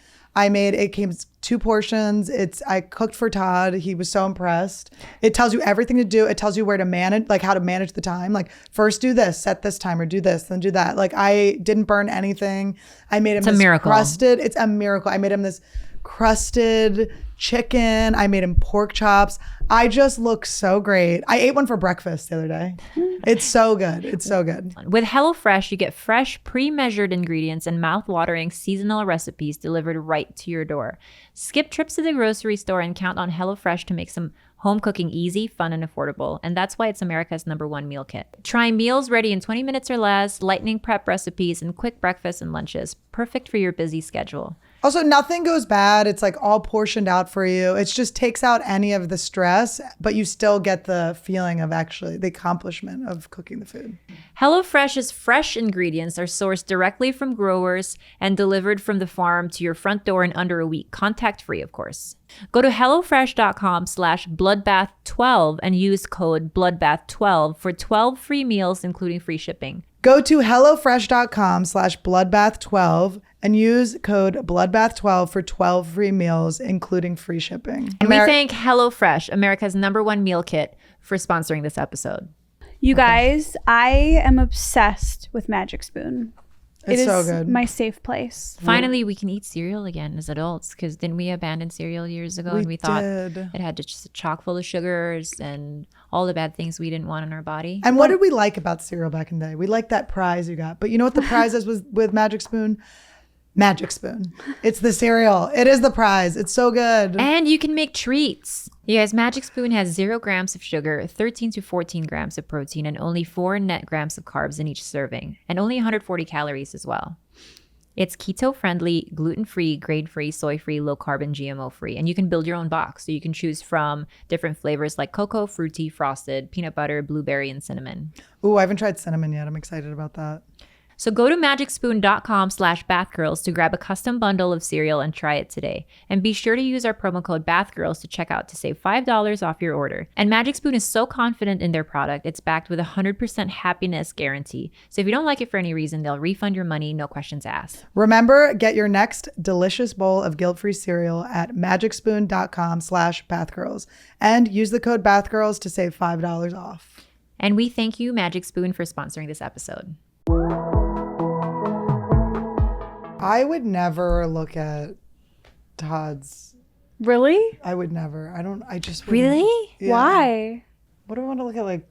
It came 2 portions. I cooked for Todd. He was so impressed. It tells you everything to do. It tells you where to manage, like how to manage the time. Like, first do this, set this timer, do this, then do that. Like, I didn't burn anything. I made him a miracle. crusted. It's a miracle. I made him this crusted chicken. I made him pork chops. I just look so great. I ate one for breakfast the other day. It's so good. It's so good. With HelloFresh, you get fresh, pre-measured ingredients and mouth-watering seasonal recipes delivered right to your door. Skip trips to the grocery store and count on HelloFresh to make some home cooking easy, fun, and affordable. And that's why it's America's #1 meal kit. Try meals ready in 20 minutes or less, lightning prep recipes, and quick breakfasts and lunches. Perfect for your busy schedule. Also, nothing goes bad. It's like all portioned out for you. It just takes out any of the stress, but you still get the feeling of actually the accomplishment of cooking the food. HelloFresh's fresh ingredients are sourced directly from growers and delivered from the farm to your front door in under a week, contact-free, of course. Go to HelloFresh.com/bloodbath12 and use code bloodbath12 for 12 free meals, including free shipping. Go to HelloFresh.com/bloodbath12 and use code bloodbath12 for 12 free meals, including free shipping. And we thank HelloFresh, America's #1 meal kit, for sponsoring this episode. You guys, I am obsessed with Magic Spoon. It's It so is good. my safe place. Finally, we can eat cereal again as adults, because didn't we abandon cereal years ago? We And we thought did. it had just chock full of sugars and all the bad things we didn't want in our body. And what did we like about cereal back in the day? We liked that prize you got. But you know what the prize is with Magic Spoon? Magic Spoon. It's the cereal. It is the prize. It's so good. And you can make treats. You guys, Magic Spoon has 0 grams of sugar, 13 to 14 grams of protein, and only 4 net grams of carbs in each serving, and only 140 calories as well. It's keto-friendly, gluten-free, grain-free, soy-free, low-carb, and GMO-free. And you can build your own box. So you can choose from different flavors like cocoa, fruity, frosted, peanut butter, blueberry, and cinnamon. Ooh, I haven't tried cinnamon yet. I'm excited about that. So go to magicspoon.com/bathgirls to grab a custom bundle of cereal and try it today. And be sure to use our promo code BATHGIRLS to check out to save $5 off your order. And Magic Spoon is so confident in their product, it's backed with a 100% happiness guarantee. So if you don't like it for any reason, they'll refund your money, no questions asked. Remember, get your next delicious bowl of guilt-free cereal at magicspoon.com/bathgirls and use the code BATHGIRLS to save $5 off. And we thank you, Magic Spoon, for sponsoring this episode. I would never look at Todd's. Really? I would never. I just wouldn't. Really? Yeah. Why? What do I want to look at? Like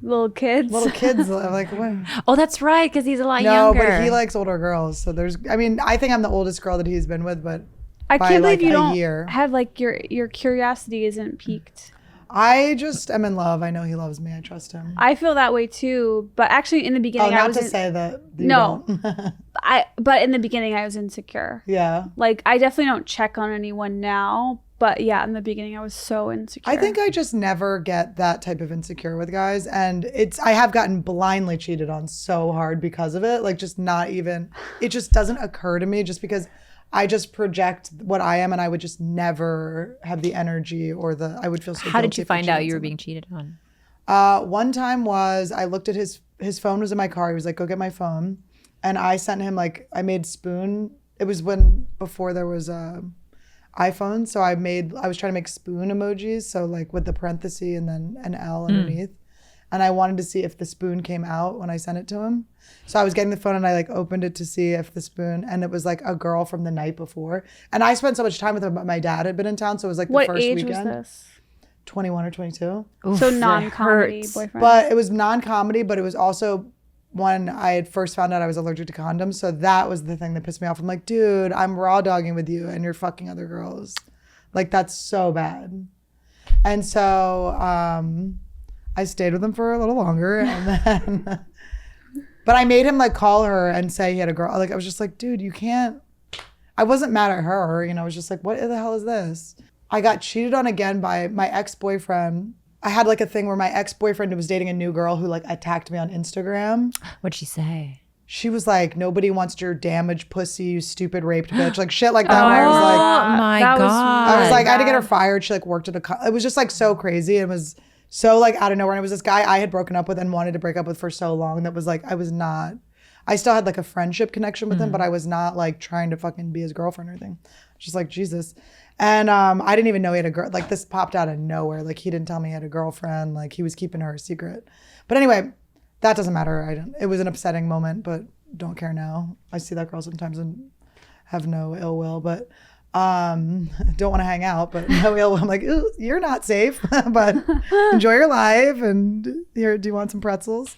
Little kids. little kids? Like what? Oh, that's right, because he's a lot No, younger. but he likes older girls. So I think I'm the oldest girl that he's been with, but I by can't like believe you a don't year. have like your curiosity isn't piqued. I just am in love. I know he loves me. I trust him. I feel that way too, but actually in the beginning I not was to say that you No. don't. but in the beginning I was insecure. Yeah. Like I definitely don't check on anyone now, but yeah, in the beginning I was so insecure. I think I just never get that type of insecure with guys, and I have gotten blindly cheated on so hard because of it. Like just not even, it just doesn't occur to me just because I just project what I am, and I would just never have the energy or I would feel so How did guilty you for find out cheating you were on being cheated on? One time was I looked at his phone was in my car. He was like, go get my phone. And I sent him I made spoon. It was before there was iPhone. So I was trying to make spoon emojis. So like with the parenthesis and then an L underneath. And I wanted to see if the spoon came out when I sent it to him. So I was getting the phone and I opened it to see if the spoon, and it was like a girl from the night before. And I spent so much time with him, but my dad had been in town. So it was like the what first age weekend. was this? 21 or 22. Oof, So that non-comedy hurts. boyfriend. But it was non-comedy, but it was also when I had first found out I was allergic to condoms. So that was the thing that pissed me off. I'm like, dude, I'm raw dogging with you and you're fucking other girls. Like, that's so bad. And so I stayed with him for a little longer. And then, but I made him call her and say he had a girl. I was just like, dude, you can't. I wasn't mad at her. I was just like, what the hell is this? I got cheated on again by my ex-boyfriend. I had a thing where my ex-boyfriend was dating a new girl who attacked me on Instagram. What'd she say? She was like, nobody wants your damaged pussy, you stupid raped bitch. Shit like that. Where I was like, Oh my that was God. I was like, I had to bad. get her fired. She worked at it was just so crazy. It was so out of nowhere. And it was this guy I had broken up with and wanted to break up with for so long. That was I still had a friendship connection with him, but I was not trying to fucking be his girlfriend or anything. Just Jesus. And I didn't even know he had a girl. This popped out of nowhere. He didn't tell me he had a girlfriend. He was keeping her a secret. But anyway, that doesn't matter. It was an upsetting moment, but don't care now. I see that girl sometimes and have no ill will, but don't want to hang out, but no ill will. I'm like, ooh, you're not safe, but enjoy your life. And here, do you want some pretzels?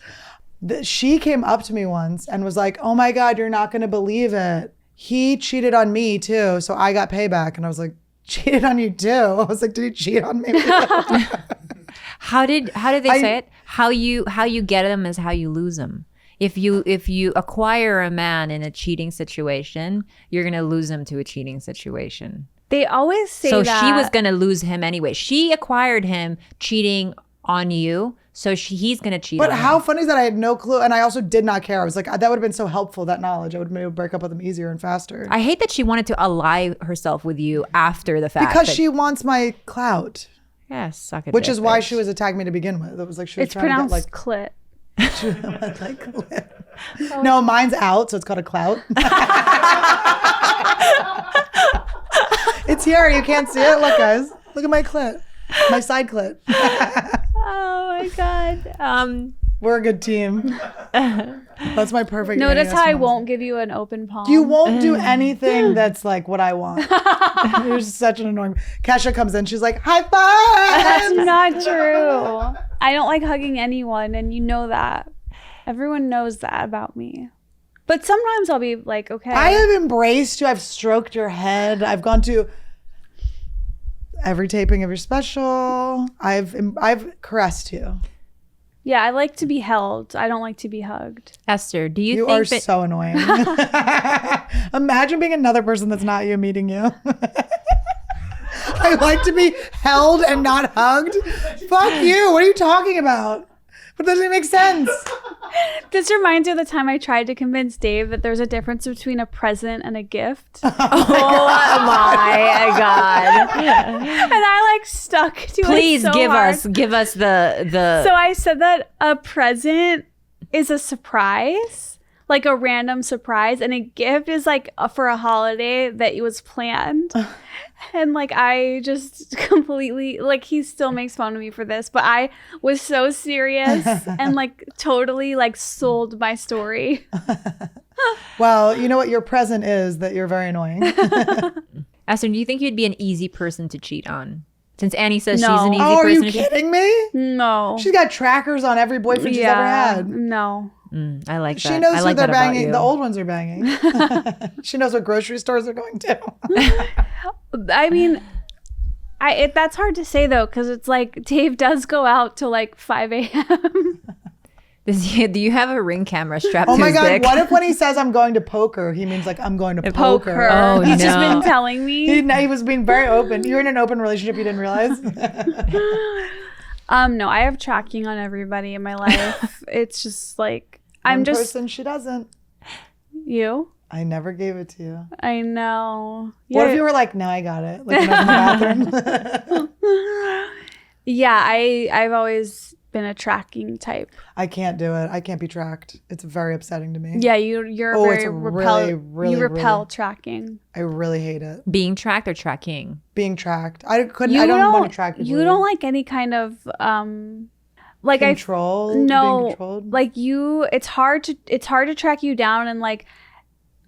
She came up to me once and was like, oh my God, you're not going to believe it. He cheated on me too, so I got payback. And I was like, cheated on you too? I was like, did he cheat on me? How did they say it? How you get them is how you lose them. If you acquire a man in a cheating situation, you're gonna lose him to a cheating situation. They always say So that. she was gonna lose him anyway. She acquired him cheating on you, so he's gonna cheat. But on how her. funny is that? I had no clue, and I also did not care. I was like, that would have been so helpful, that knowledge. I would have been able to break up with him easier and faster. I hate that she wanted to ally herself with you after the fact. Because that- she wants my clout, suck it. which is why she was attacking me to begin with. It was she was It's trying pronounced to clit. get no, mine's out, so it's called a clout. It's here. You can't see it. Look, guys. Look at my clit. My side clit. Oh my God. We're a good team. That's my perfect. Notice NES how I moment. won't give you an open palm. You won't do anything that's what I want. You're such an annoying. Kesha comes in. She's like, high That's five. not true. I don't like hugging anyone, and you know that. Everyone knows that about me. But sometimes I'll be like, okay. I have embraced you. I've stroked your head. I've gone to every taping of your special. I've caressed you. Yeah, I like to be held. I don't like to be hugged. Esther, do you You think are that so annoying. Imagine being another person that's not you meeting you. I like to be held and not hugged. Fuck you. What are you talking about? But that doesn't make sense. This reminds me of the time I tried to convince Dave that there's a difference between a present and a gift. oh my God. And I stuck to Please it so hard. give us the So I said that a present is a surprise. like a random surprise, and a gift is like for a holiday that it was planned. And like I just completely like he still makes fun of me for this, but I was so serious and like totally like sold my story. Well, you know what your present is that you're very annoying. Esther, do you think you'd be an easy person to cheat on? Since Annie says No. she's an easy Oh, are person you to cheat. kidding me? No. She's got trackers on every boyfriend she's ever had. No. I like that. She knows I who like they're that about banging. you. The old ones are banging. She knows what grocery stores they're going to. I mean, that's hard to say though, because it's like Dave does go out till like 5 a.m. Do you have a ring camera strapped Oh to my his God. dick? What if when he says I'm going to poker, he means like I'm going to poker? Oh, He's just no. been telling me. He was being very open. You're in an open relationship you didn't realize? No, I have tracking on everybody in my life. It's just like I'm One just person she doesn't. you. I never gave it to you. I know. What Yeah. if you were like, no, I got it? Like when I was in the bathroom. Yeah, I've always been a tracking type. I can't do it. I can't be tracked. It's very upsetting to me. Yeah, you're Oh, very it's repel. really, you repel really- tracking. I really hate it. Being tracked or tracking? Being tracked. I don't want to track people. You don't like any kind of like control. I no Being controlled. like you. It's hard to track you down, and like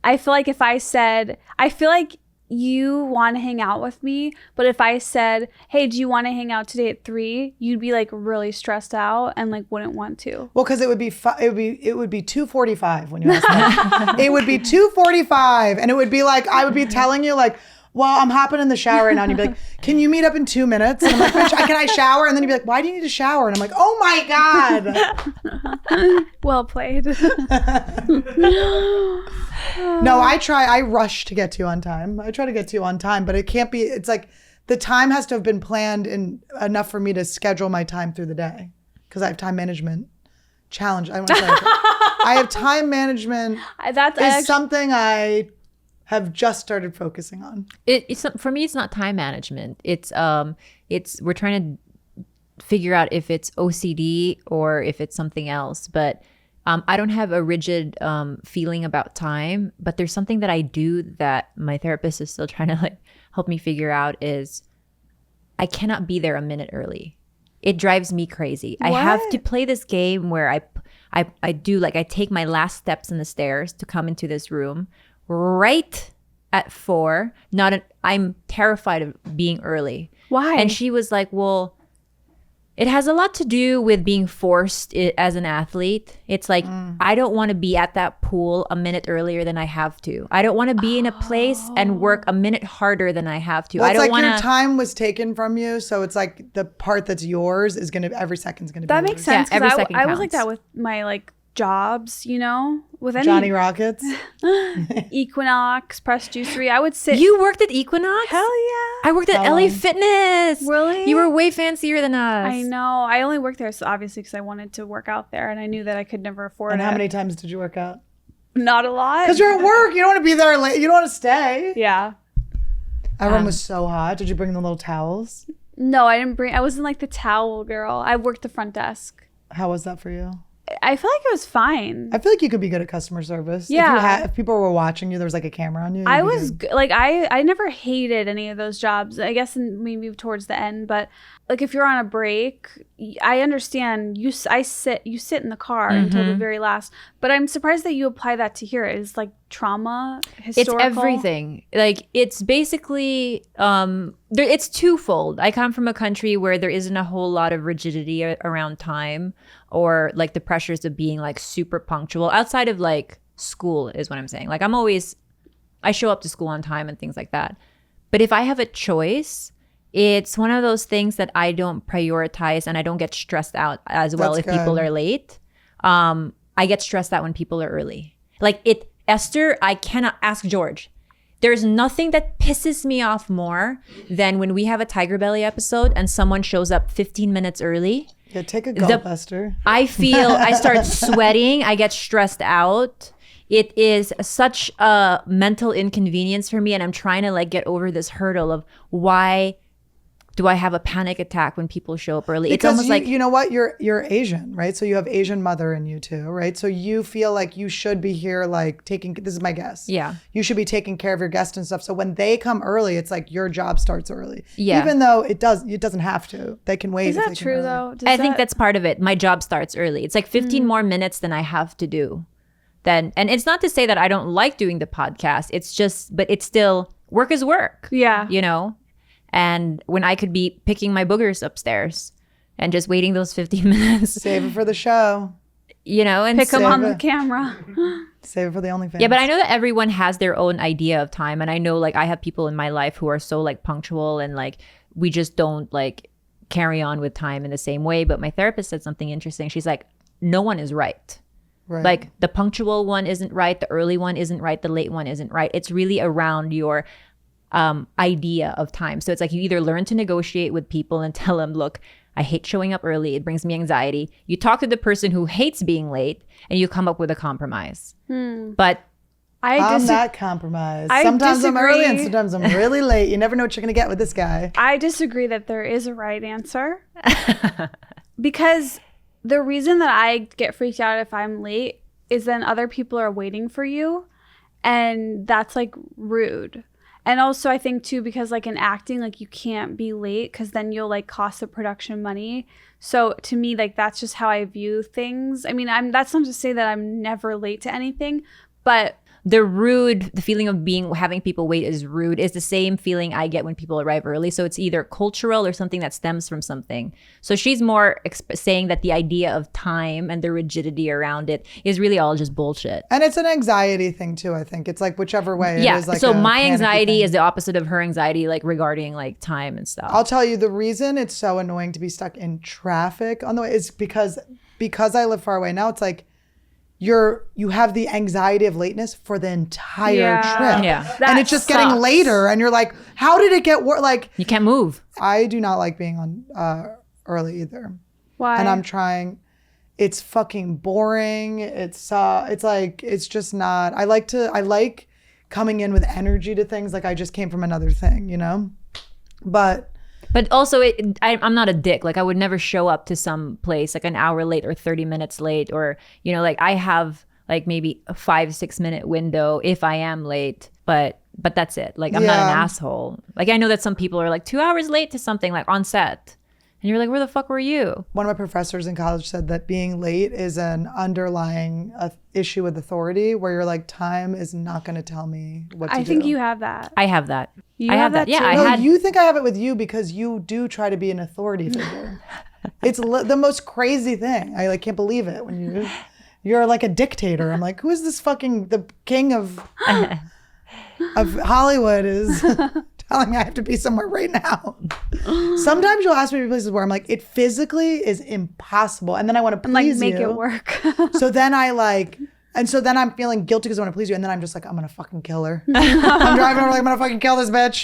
I feel like if I said I feel like you want to hang out with me, but if I said, hey, do you want to hang out today at 3, you'd be like really stressed out and like wouldn't want to. Well, because it would be 2:45 when you asked me. It would be 2:45, and it would be like I would be telling you like, well, I'm hopping in the shower right now, and you'd be like, can you meet up in 2 minutes? And I'm like, bitch, can I shower? And then you'd be like, why do you need to shower? And I'm like, oh my God. Well played. No, I rush to get to you on time. I try to get to you on time, but it can't be. It's like the time has to have been planned enough for me to schedule my time through the day because I have time management challenge. I have time management. That's Something I have just started focusing on. It's for me. It's not time management. It's we're trying to figure out if it's OCD or if it's something else. But I don't have a rigid feeling about time. But there's something that I do that my therapist is still trying to like help me figure out is I cannot be there a minute early. It drives me crazy. I have to play this game where I do like I take my last steps in the stairs to come into this room right at 4. I'm terrified of being early. why. And she was like, well, it has a lot to do with being forced as an athlete. It's like, I don't want to be at that pool a minute earlier than I have to. I don't want to be in a place and work a minute harder than I have to. Well, I it's don't like want your to. time was taken from you, so it's like the part that's yours is every second's gonna be. That makes yours. sense. Yeah, every 'Cause second I was like counts. that with my like jobs, you know, with any Johnny Rockets. Equinox, Press Juice 3. I would sit. You worked at Equinox? Hell yeah. I worked at How LA long? Fitness. Really? You were way fancier than us. I know. I only worked there, so obviously, because I wanted to work out there, and I knew that I could never afford And it. how many times did you work out? Not a lot. Because you're at work. You don't want to be there late. You don't want to stay. Yeah. Everyone was so hot. Did you bring the little towels? No, I didn't bring. I wasn't like the towel girl. I worked the front desk. How was that for you? I feel like it was fine. I feel like you could be good at customer service. Yeah. If people were watching you, there was like a camera on you. I you'd be was good. like I never hated any of those jobs. I guess maybe towards the end, but like if you're on a break, I understand you sit in the car until the very last. But I'm surprised that you apply that to here. It's like trauma, historical. It's everything. Like it's basically it's twofold. I come from a country where there isn't a whole lot of rigidity around time or like the pressures of being like super punctual outside of like school is what I'm saying. Like I show up to school on time and things like that. But if I have a choice, it's one of those things that I don't prioritize and I don't get stressed out as well That's if people good. are late. I get stressed out when people are early. Esther, I cannot ask George. There's nothing that pisses me off more than when we have a Tiger Belly episode and someone shows up 15 minutes early. Yeah, take a gulp, Esther. I start sweating. I get stressed out. It is such a mental inconvenience for me. And I'm trying to like get over this hurdle of why do I have a panic attack when people show up early? Because it's almost like you know what, you're Asian, right? So you have Asian mother in you too, right? So you feel like you should be here, like taking. This is my guess. Yeah. You should be taking care of your guests and stuff. So when they come early, it's like your job starts early. Yeah. Even though it doesn't have to. They can wait. Is if that they can true early. though? I think that's part of it. My job starts early. It's like 15 more minutes than I have to do. And it's not to say that I don't like doing the podcast. It's just, but it's still, work is work. Yeah. You know? And when I could be picking my boogers upstairs and just waiting those 15 minutes, Save it for the show. you know, and Pick them Save on it. the camera. Save it for the OnlyFans. yeah, but I know that everyone has their own idea of time. And I know like I have people in my life who are so like punctual and like we just don't like carry on with time in the same way. But my therapist said something interesting. She's like, no one is right. Right. Like the punctual one isn't right. The early one isn't right. The late one isn't right. It's really around your idea of time. So it's like you either learn to negotiate with people and tell them, look, I hate showing up early. It brings me anxiety. You talk to the person who hates being late and you come up with a compromise. But I'm not compromised. I Sometimes I'm early and disagree. sometimes I'm really late. You never know what you're going to get with this guy. I disagree that there is a right answer. Because the reason that I get freaked out if I'm late is then other people are waiting for you. And that's like rude. And also I think too, because like in acting, like you can't be late because then you'll like cost the production money. So to me, like that's just how I view things. I mean, that's not to say that I'm never late to anything, but the feeling of having people wait is rude is the same feeling I get when people arrive early. So it's either cultural or something that stems from something. So she's more saying that the idea of time and the rigidity around it is really all just bullshit. And it's an anxiety thing too, I think. It's like whichever way. It is like so a my panicky anxiety thing. is the opposite of her anxiety, like regarding like time and stuff. I'll tell you the reason it's so annoying to be stuck in traffic on the way is because I live far away now. It's like you have the anxiety of lateness for the entire trip. Yeah. And it's just getting later and you're like, how did it get worse? Like You can't move. I do not like being on early either. why? And I'm trying. It's fucking boring. It's just not. I like coming in with energy to things. Like I just came from another thing, you know. But also, I'm not a dick. Like I would never show up to some place like an hour late or 30 minutes late, or you know, like I have like maybe a 5-6 minute window if I am late. But that's it. Like I'm not an asshole. Like I know that some people are like 2 hours late to something like on set. And you're like, where the fuck were you? one of my professors in college said that being late is an underlying issue with authority where you're like, time is not going to tell me what to do. I think you have that. I have that. You I have that Yeah, too? I No, had. you think I have it with you because you do try to be an authority figure. It's the most crazy thing. I like can't believe it when you're like a dictator. I'm like, who is this fucking the king of Hollywood is telling me I have to be somewhere right now. Sometimes you'll ask me to places where I'm like, it physically is impossible, and then I want to please Like make you. it work. So then I'm feeling guilty because I want to please you, and then I'm just like, I'm gonna fucking kill her. I'm driving over like I'm gonna fucking kill this bitch.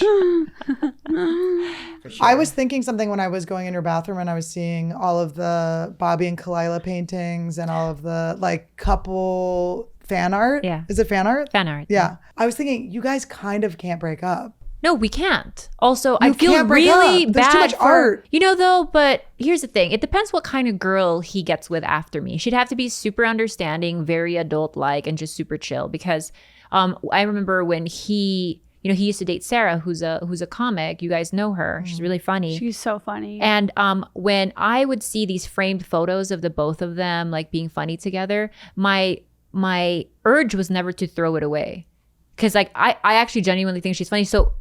For sure. I was thinking something when I was going in your bathroom and I was seeing all of the Bobby and Khalyla paintings and all of the like couple fan art. Yeah. Is it fan art? Fan art. Yeah. I was thinking you guys kind of can't break up. No, we can't. Also, I You feel can't break really up. There's bad too much for, art. You know, though, but here's the thing. It depends what kind of girl he gets with after me. She'd have to be super understanding, very adult-like, and just super chill. Because I remember when he used to date Sarah, who's a comic. You guys know her. She's really funny. She's so funny. And when I would see these framed photos of the both of them like being funny together, my urge was never to throw it away. Because like I actually genuinely think she's funny. So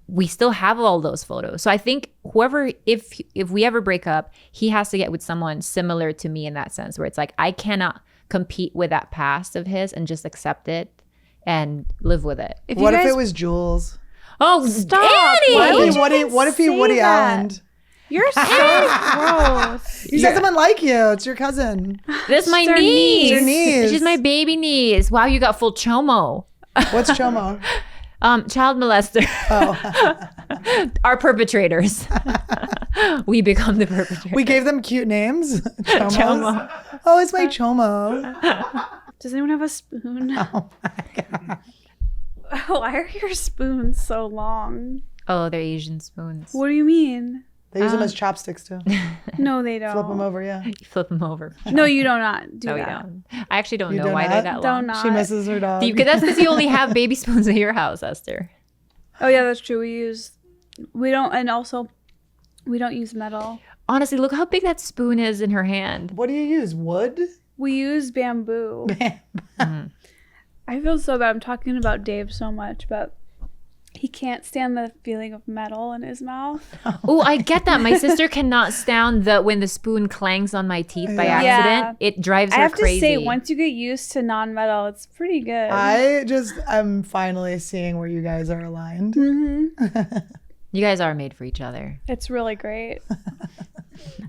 we still have all those photos. So I think if we ever break up, he has to get with someone similar to me in that sense, where it's like I cannot compete with that past of his and just accept it and live with it. What if it was Jules? Oh, Stop. Annie! Why would you What if he say Woody that? Allened? You're so gross. You said someone like you. It's your cousin. This is my It's her niece. niece. Your niece. She's my baby niece. Wow, you got full chomo. What's Chomo? Child molester. Oh. Our perpetrators. We become the perpetrators. We gave them cute names. Chomos. Chomo. Oh, it's my Chomo. Does anyone have a spoon? Oh my God. Why are your spoons so long? Oh, they're Asian spoons. What do you mean? They use them as chopsticks too. No, they don't. Flip them over, yeah. You flip them over. No, you do not do No, that. we don't. I actually don't You know do why not? they're that long. Don't not. She misses her dog. That's because you only have baby spoons at your house, Esther. Oh yeah, that's true. We don't use metal. Honestly, look how big that spoon is in her hand. What do you use? Wood? We use bamboo. I feel so bad. I'm talking about Dave so much, but he can't stand the feeling of metal in his mouth. Oh, I get that. My sister cannot stand when the spoon clangs on my teeth by accident. Yeah. It drives I her have crazy. to say, once you get used to non-metal, it's pretty good. I'm finally seeing where you guys are aligned. You guys are made for each other. It's really great.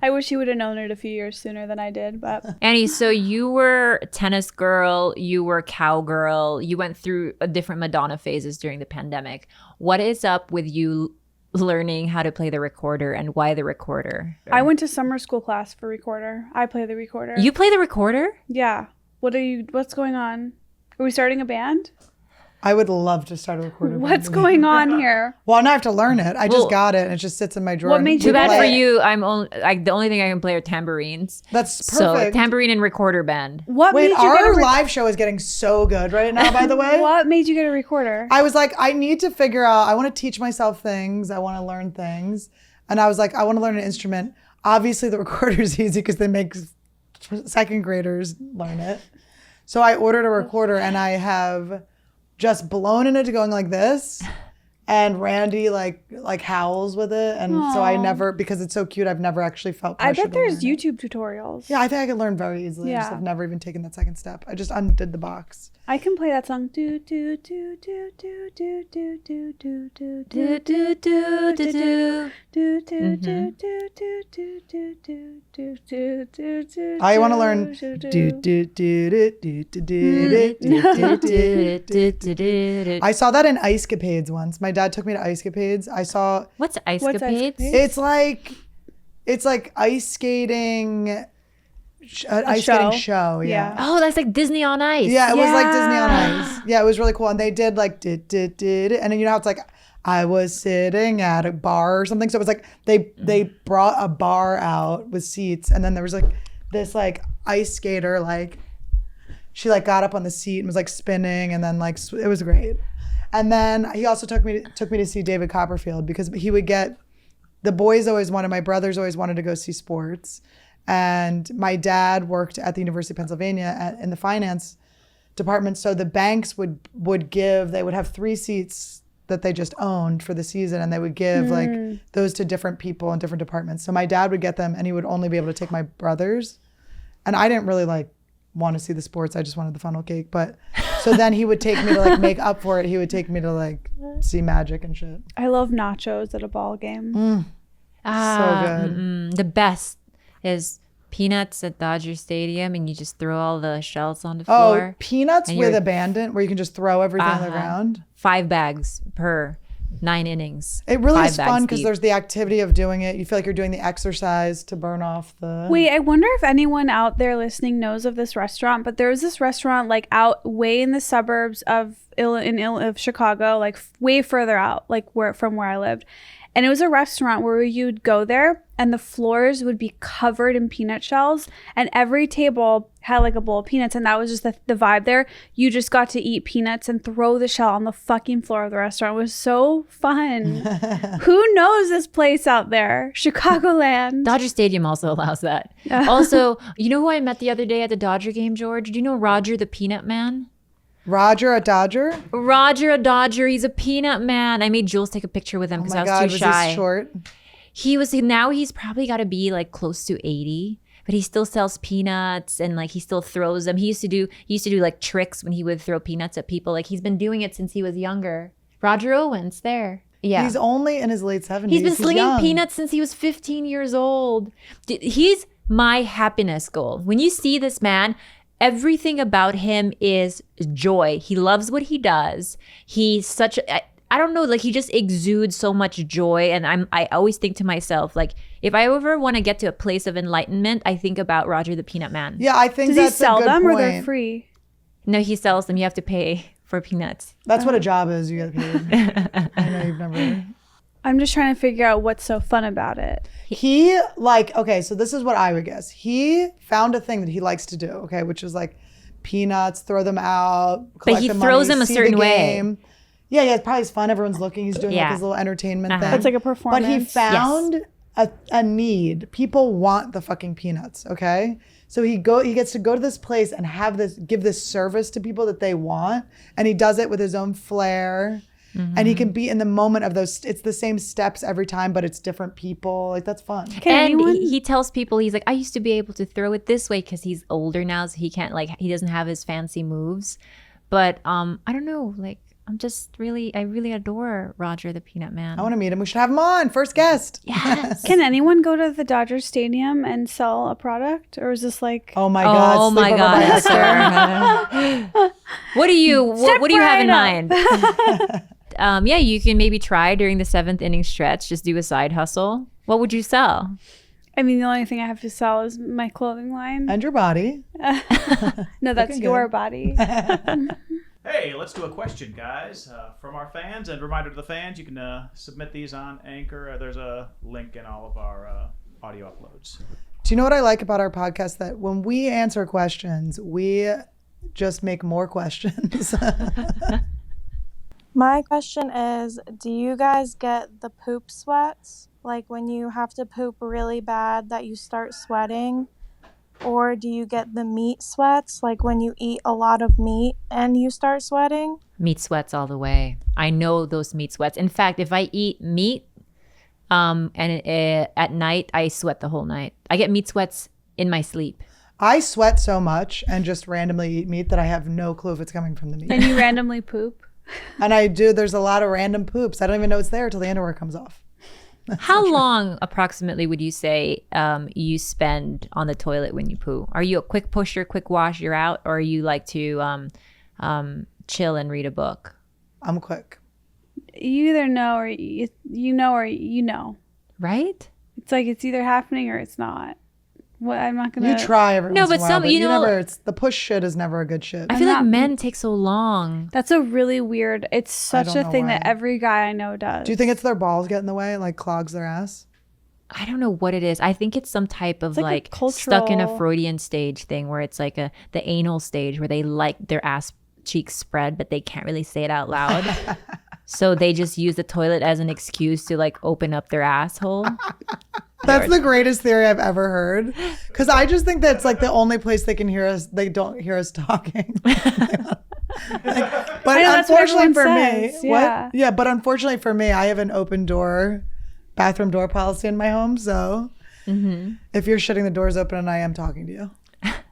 I wish you would have known it a few years sooner than I did, but Annie, so you were tennis girl, you were cowgirl, you went through different Madonna phases during the pandemic. What is up with you learning how to play the recorder, and why the recorder? I went to summer school class for recorder. I play the recorder. You play the recorder? Yeah. What's going on? Are we starting a band? I would love to start a recorder. What's going on here? Well, now I have to learn it. I just got it and it just sits in my drawer. What made you Too bad play for it? you. The only thing I can play are tambourines. That's So perfect. tambourine and recorder band. What Wait, made you get our a live show is getting so good right now, by the way. What made you get a recorder? I was like, I need to figure out, I want to teach myself things. I want to learn things. And I was like, I want to learn an instrument. Obviously, the recorder is easy because they make second graders learn it. So I ordered a recorder and I have just blown in it to going like this. And Randy like howls with it. And so I never, because it's so cute, I've never actually felt I pressure bet to there's learn it. YouTube tutorials. Yeah, I think I could learn very easily. I just Yeah. have never even taken that second step. I just undid the box. I can play that song. Do do do do do do do do do do Do, do, do, do, do. do do do do do do do do do do do do. I want to learn do do do do do do do do do do. I saw that in Ice Capades once. My dad took me to Ice Capades. I saw What's Ice What's Ice Capades? Capades? it's like ice skating, ice show. skating show. Yeah. Oh, that's like Disney on Ice. Yeah, it was like Disney on Yeah. Ice. Yeah, it was really cool. And they did like did, and then you know how it's like I was sitting at a bar or something. So it was like they brought a bar out with seats, and then there was like this like ice skater like she like got up on the seat and was like spinning, and then like it was great. And then he also took me to see David Copperfield because he would get my brothers always wanted to go see sports. And my dad worked at the University of Pennsylvania in the finance department. So the banks would have 3 seats that they just owned for the season, and they would give like those to different people in different departments. So my dad would get them, and he would only be able to take my brothers. And I didn't really like want to see the sports. I just wanted the funnel cake. But so then he would take me to like make up for it. He would take me to like see magic and shit. I love nachos at a ball game. Ah, So good. The best is peanuts at Dodger Stadium, and you just throw all the shells on the floor. Oh, peanuts And with you're- abandon, where you can just throw everything on the ground. 5 bags per 9 innings. It really 5 is bags fun because deep. there's the activity of doing it. You feel like you're doing the exercise to burn off the. Wait, I wonder if anyone out there listening knows of this restaurant, but there was this restaurant like out way in the suburbs of Chicago, like way further out, like from where I lived. And it was a restaurant where you'd go there and the floors would be covered in peanut shells, and every table had like a bowl of peanuts, and that was just the vibe there. You just got to eat peanuts and throw the shell on the fucking floor of the restaurant. It was so fun. Who knows this place out there? Chicagoland. Dodger Stadium also allows that. Also, you know who I met the other day at the Dodger game, George? Do you know Roger the Peanut Man? Roger a Dodger? Roger a Dodger. He's a peanut man. I made Jules take a picture with him Oh because my I was God, too was shy. he short? Now he's probably got to be like close to 80, but he still sells peanuts and like he still throws them. He used to do like tricks when he would throw peanuts at people. Like he's been doing it since he was younger. Roger Owens there. Yeah. He's only in his late 70s. He's been slinging young. peanuts since he was 15 years old. He's my happiness goal. When you see this man, everything about him is joy. He loves what he does. He's such I don't know, like he just exudes so much joy. And I always think to myself, like, if I ever want to get to a place of enlightenment, I think about Roger the Peanut Man. Yeah, I think Does he that's sell a good them point. or they're free? No, he sells them. You have to pay for peanuts. That's what a job is. You get paid. I know you've never. I'm just trying to figure out what's so fun about it. He like, okay, so this is what I would guess. He found a thing that he likes to do, okay, which is like peanuts, throw them out, But he collect the throws money, them a see certain the way. game. Yeah, it's probably fun. Everyone's looking. He's doing like Yeah. his little entertainment thing. It's like a performance. But he found a need. People want the fucking peanuts, okay? So he gets to go to this place and give this service to people that they want, and he does it with his own flair. And he can be in the moment of those. It's the same steps every time, but it's different people. Like, that's fun. Can anyone? He tells people, he's like, I used to be able to throw it this way because he's older now, so he can't, like, he doesn't have his fancy moves. But I don't know, like, I really adore Roger the Peanut Man. I want to meet him. We should have him on. First guest. Yes. Can anyone go to the Dodgers Stadium and sell a product, or is this like? Oh my God. Oh my Sleepover God, by Esther. Esther. What do you have in right mind? Yeah, you can maybe try during the 7th inning stretch. Just do a side hustle. What would you sell? I mean, the only thing I have to sell is my clothing line. And your body. No, that's Looking your good. body. Hey, let's do a question, guys, from our fans. And reminder to the fans, you can submit these on Anchor. There's a link in all of our audio uploads. Do you know what I like about our podcast? That when we answer questions, we just make more questions. My question is, do you guys get the poop sweats? Like when you have to poop really bad that you start sweating? Or do you get the meat sweats, like when you eat a lot of meat and you start sweating? Meat sweats all the way. I know those meat sweats. In fact, if I eat meat at night, I sweat the whole night. I get meat sweats in my sleep. I sweat so much and just randomly eat meat that I have no clue if it's coming from the meat. And you randomly poop. And I do. There's a lot of random poops. I don't even know it's there till the underwear comes off. How long approximately would you say you spend on the toilet when you poo? Are you a quick pusher, quick wash, you're out? Or you like to chill and read a book? I'm quick. You either know or you know or you know. Right? It's like it's either happening or it's not. What I'm not gonna. You try every No, once in a but while, some- but you know- never. It's the push shit is never a good shit. I feel like not- men take so long. That's a really weird. It's such don't a know thing that why. every guy I know does. Do you think it's their balls get in the way, like clogs their ass? I don't know what it is. I think it's some type of like a like stuck in a cultural- Freudian stage thing where it's like the anal stage where they like their ass cheeks spread, but they can't really say it out loud. So they just use the toilet as an excuse to like open up their asshole. That's the greatest theory I've ever heard. Because I just think that's like the only place they can hear us. They don't hear us talking. But that's what unfortunately everyone for says, me, yeah. what? Yeah, but unfortunately for me, I have an open door, bathroom door policy in my home. So if you're shutting the doors open and I am talking to you,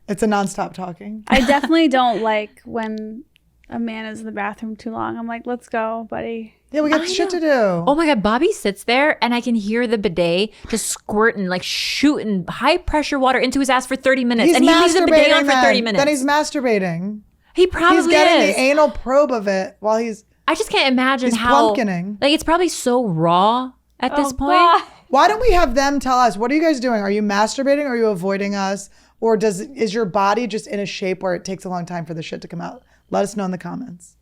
it's a nonstop talking. I definitely don't like when a man is in the bathroom too long. I'm like, let's go, buddy. Yeah, we got shit to do. Oh my God, Bobby sits there and I can hear the bidet just squirting, like shooting high pressure water into his ass for 30 minutes. He's And he leaves the bidet on for 30 then. minutes. Then he's masturbating. He probably He's getting is. the anal probe of it while he's. I just can't imagine He's how. plumpkining. Like it's probably so raw at this Oh, point. God. Why don't we have them tell us, what are you guys doing? Are you masturbating? Are you avoiding us? Or is your body just in a shape where it takes a long time for the shit to come out? Let us know in the comments.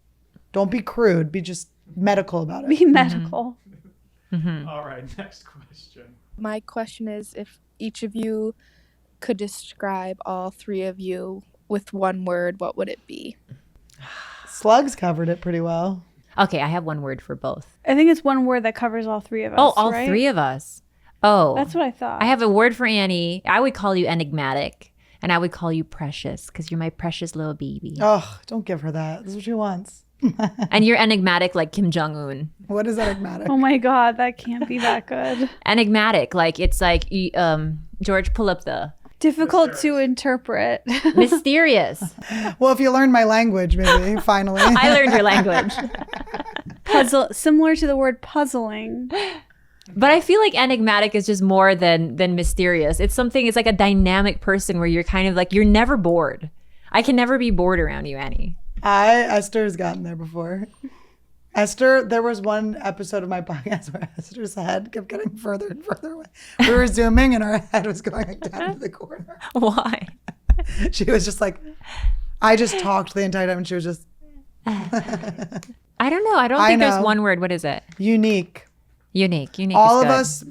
Don't be crude. Be just medical about it. Be medical. All right, next question. My question is, if each of you could describe all three of you with one word, what would it be? Slugs covered it pretty well. Okay, I have one word for both. I think it's one word that covers all three of us. Oh, all right? three of us. Oh. That's what I thought. I have a word for Annie. I would call you enigmatic. And I would call you precious because you're my precious little baby. Oh, don't give her that. This is what she wants. And you're enigmatic like Kim Jong-un. What is enigmatic? Oh my God, that can't be that good. Enigmatic. Like it's like, George, pull up the Difficult to interpret. mysterious. Well, if you learn my language, maybe, finally. I learned your language. Puzzle, similar to the word puzzling. But I feel like enigmatic is just more than mysterious. It's like a dynamic person where you're kind of like, you're never bored. I can never be bored around you, Annie. Esther's gotten there before. Esther, there was one episode of my podcast where Esther's head kept getting further and further away. We were zooming and her head was going like down to the corner. Why? She was just like, I just talked the entire time and she was just I don't know. I don't think there's know. one word. What is it? unique. Unique. All is of good. us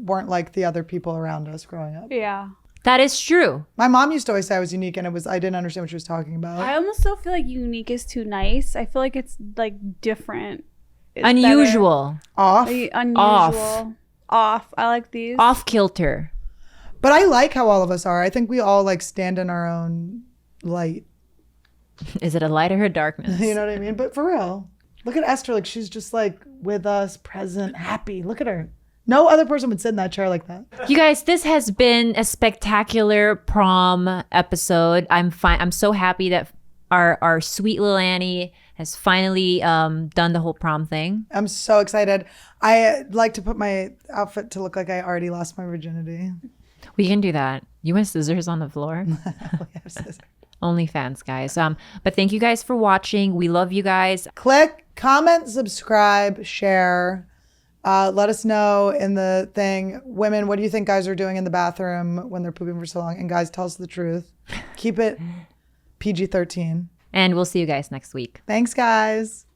weren't like the other people around us growing up. Yeah. That is true. My mom used to always say I was unique, and I didn't understand what she was talking I about. almost still feel like unique is too nice. I feel like it's like different. It's Unusual. Off. better. Unusual. Off. I like these. Off kilter. But I like how all of us are. I think we all like stand in our own light. Is it a light or a darkness? You know what I mean? But for real, look at Esther. Like she's just like with us, present, happy. Look at her. No other person would sit in that chair like that. You guys, this has been a spectacular prom episode. I'm so happy that our sweet little Annie has finally done the whole prom thing. I'm so excited. I like to put my outfit to look like I already lost my virginity. We can do that. You want scissors on the floor? OnlyFans, guys. But thank you guys for watching. We love you guys. Click, comment, subscribe, share. Let us know in the thing. Women, what do you think guys are doing in the bathroom when they're pooping for so long? And guys, tell us the truth. Keep it PG-13. And we'll see you guys next week. Thanks, guys.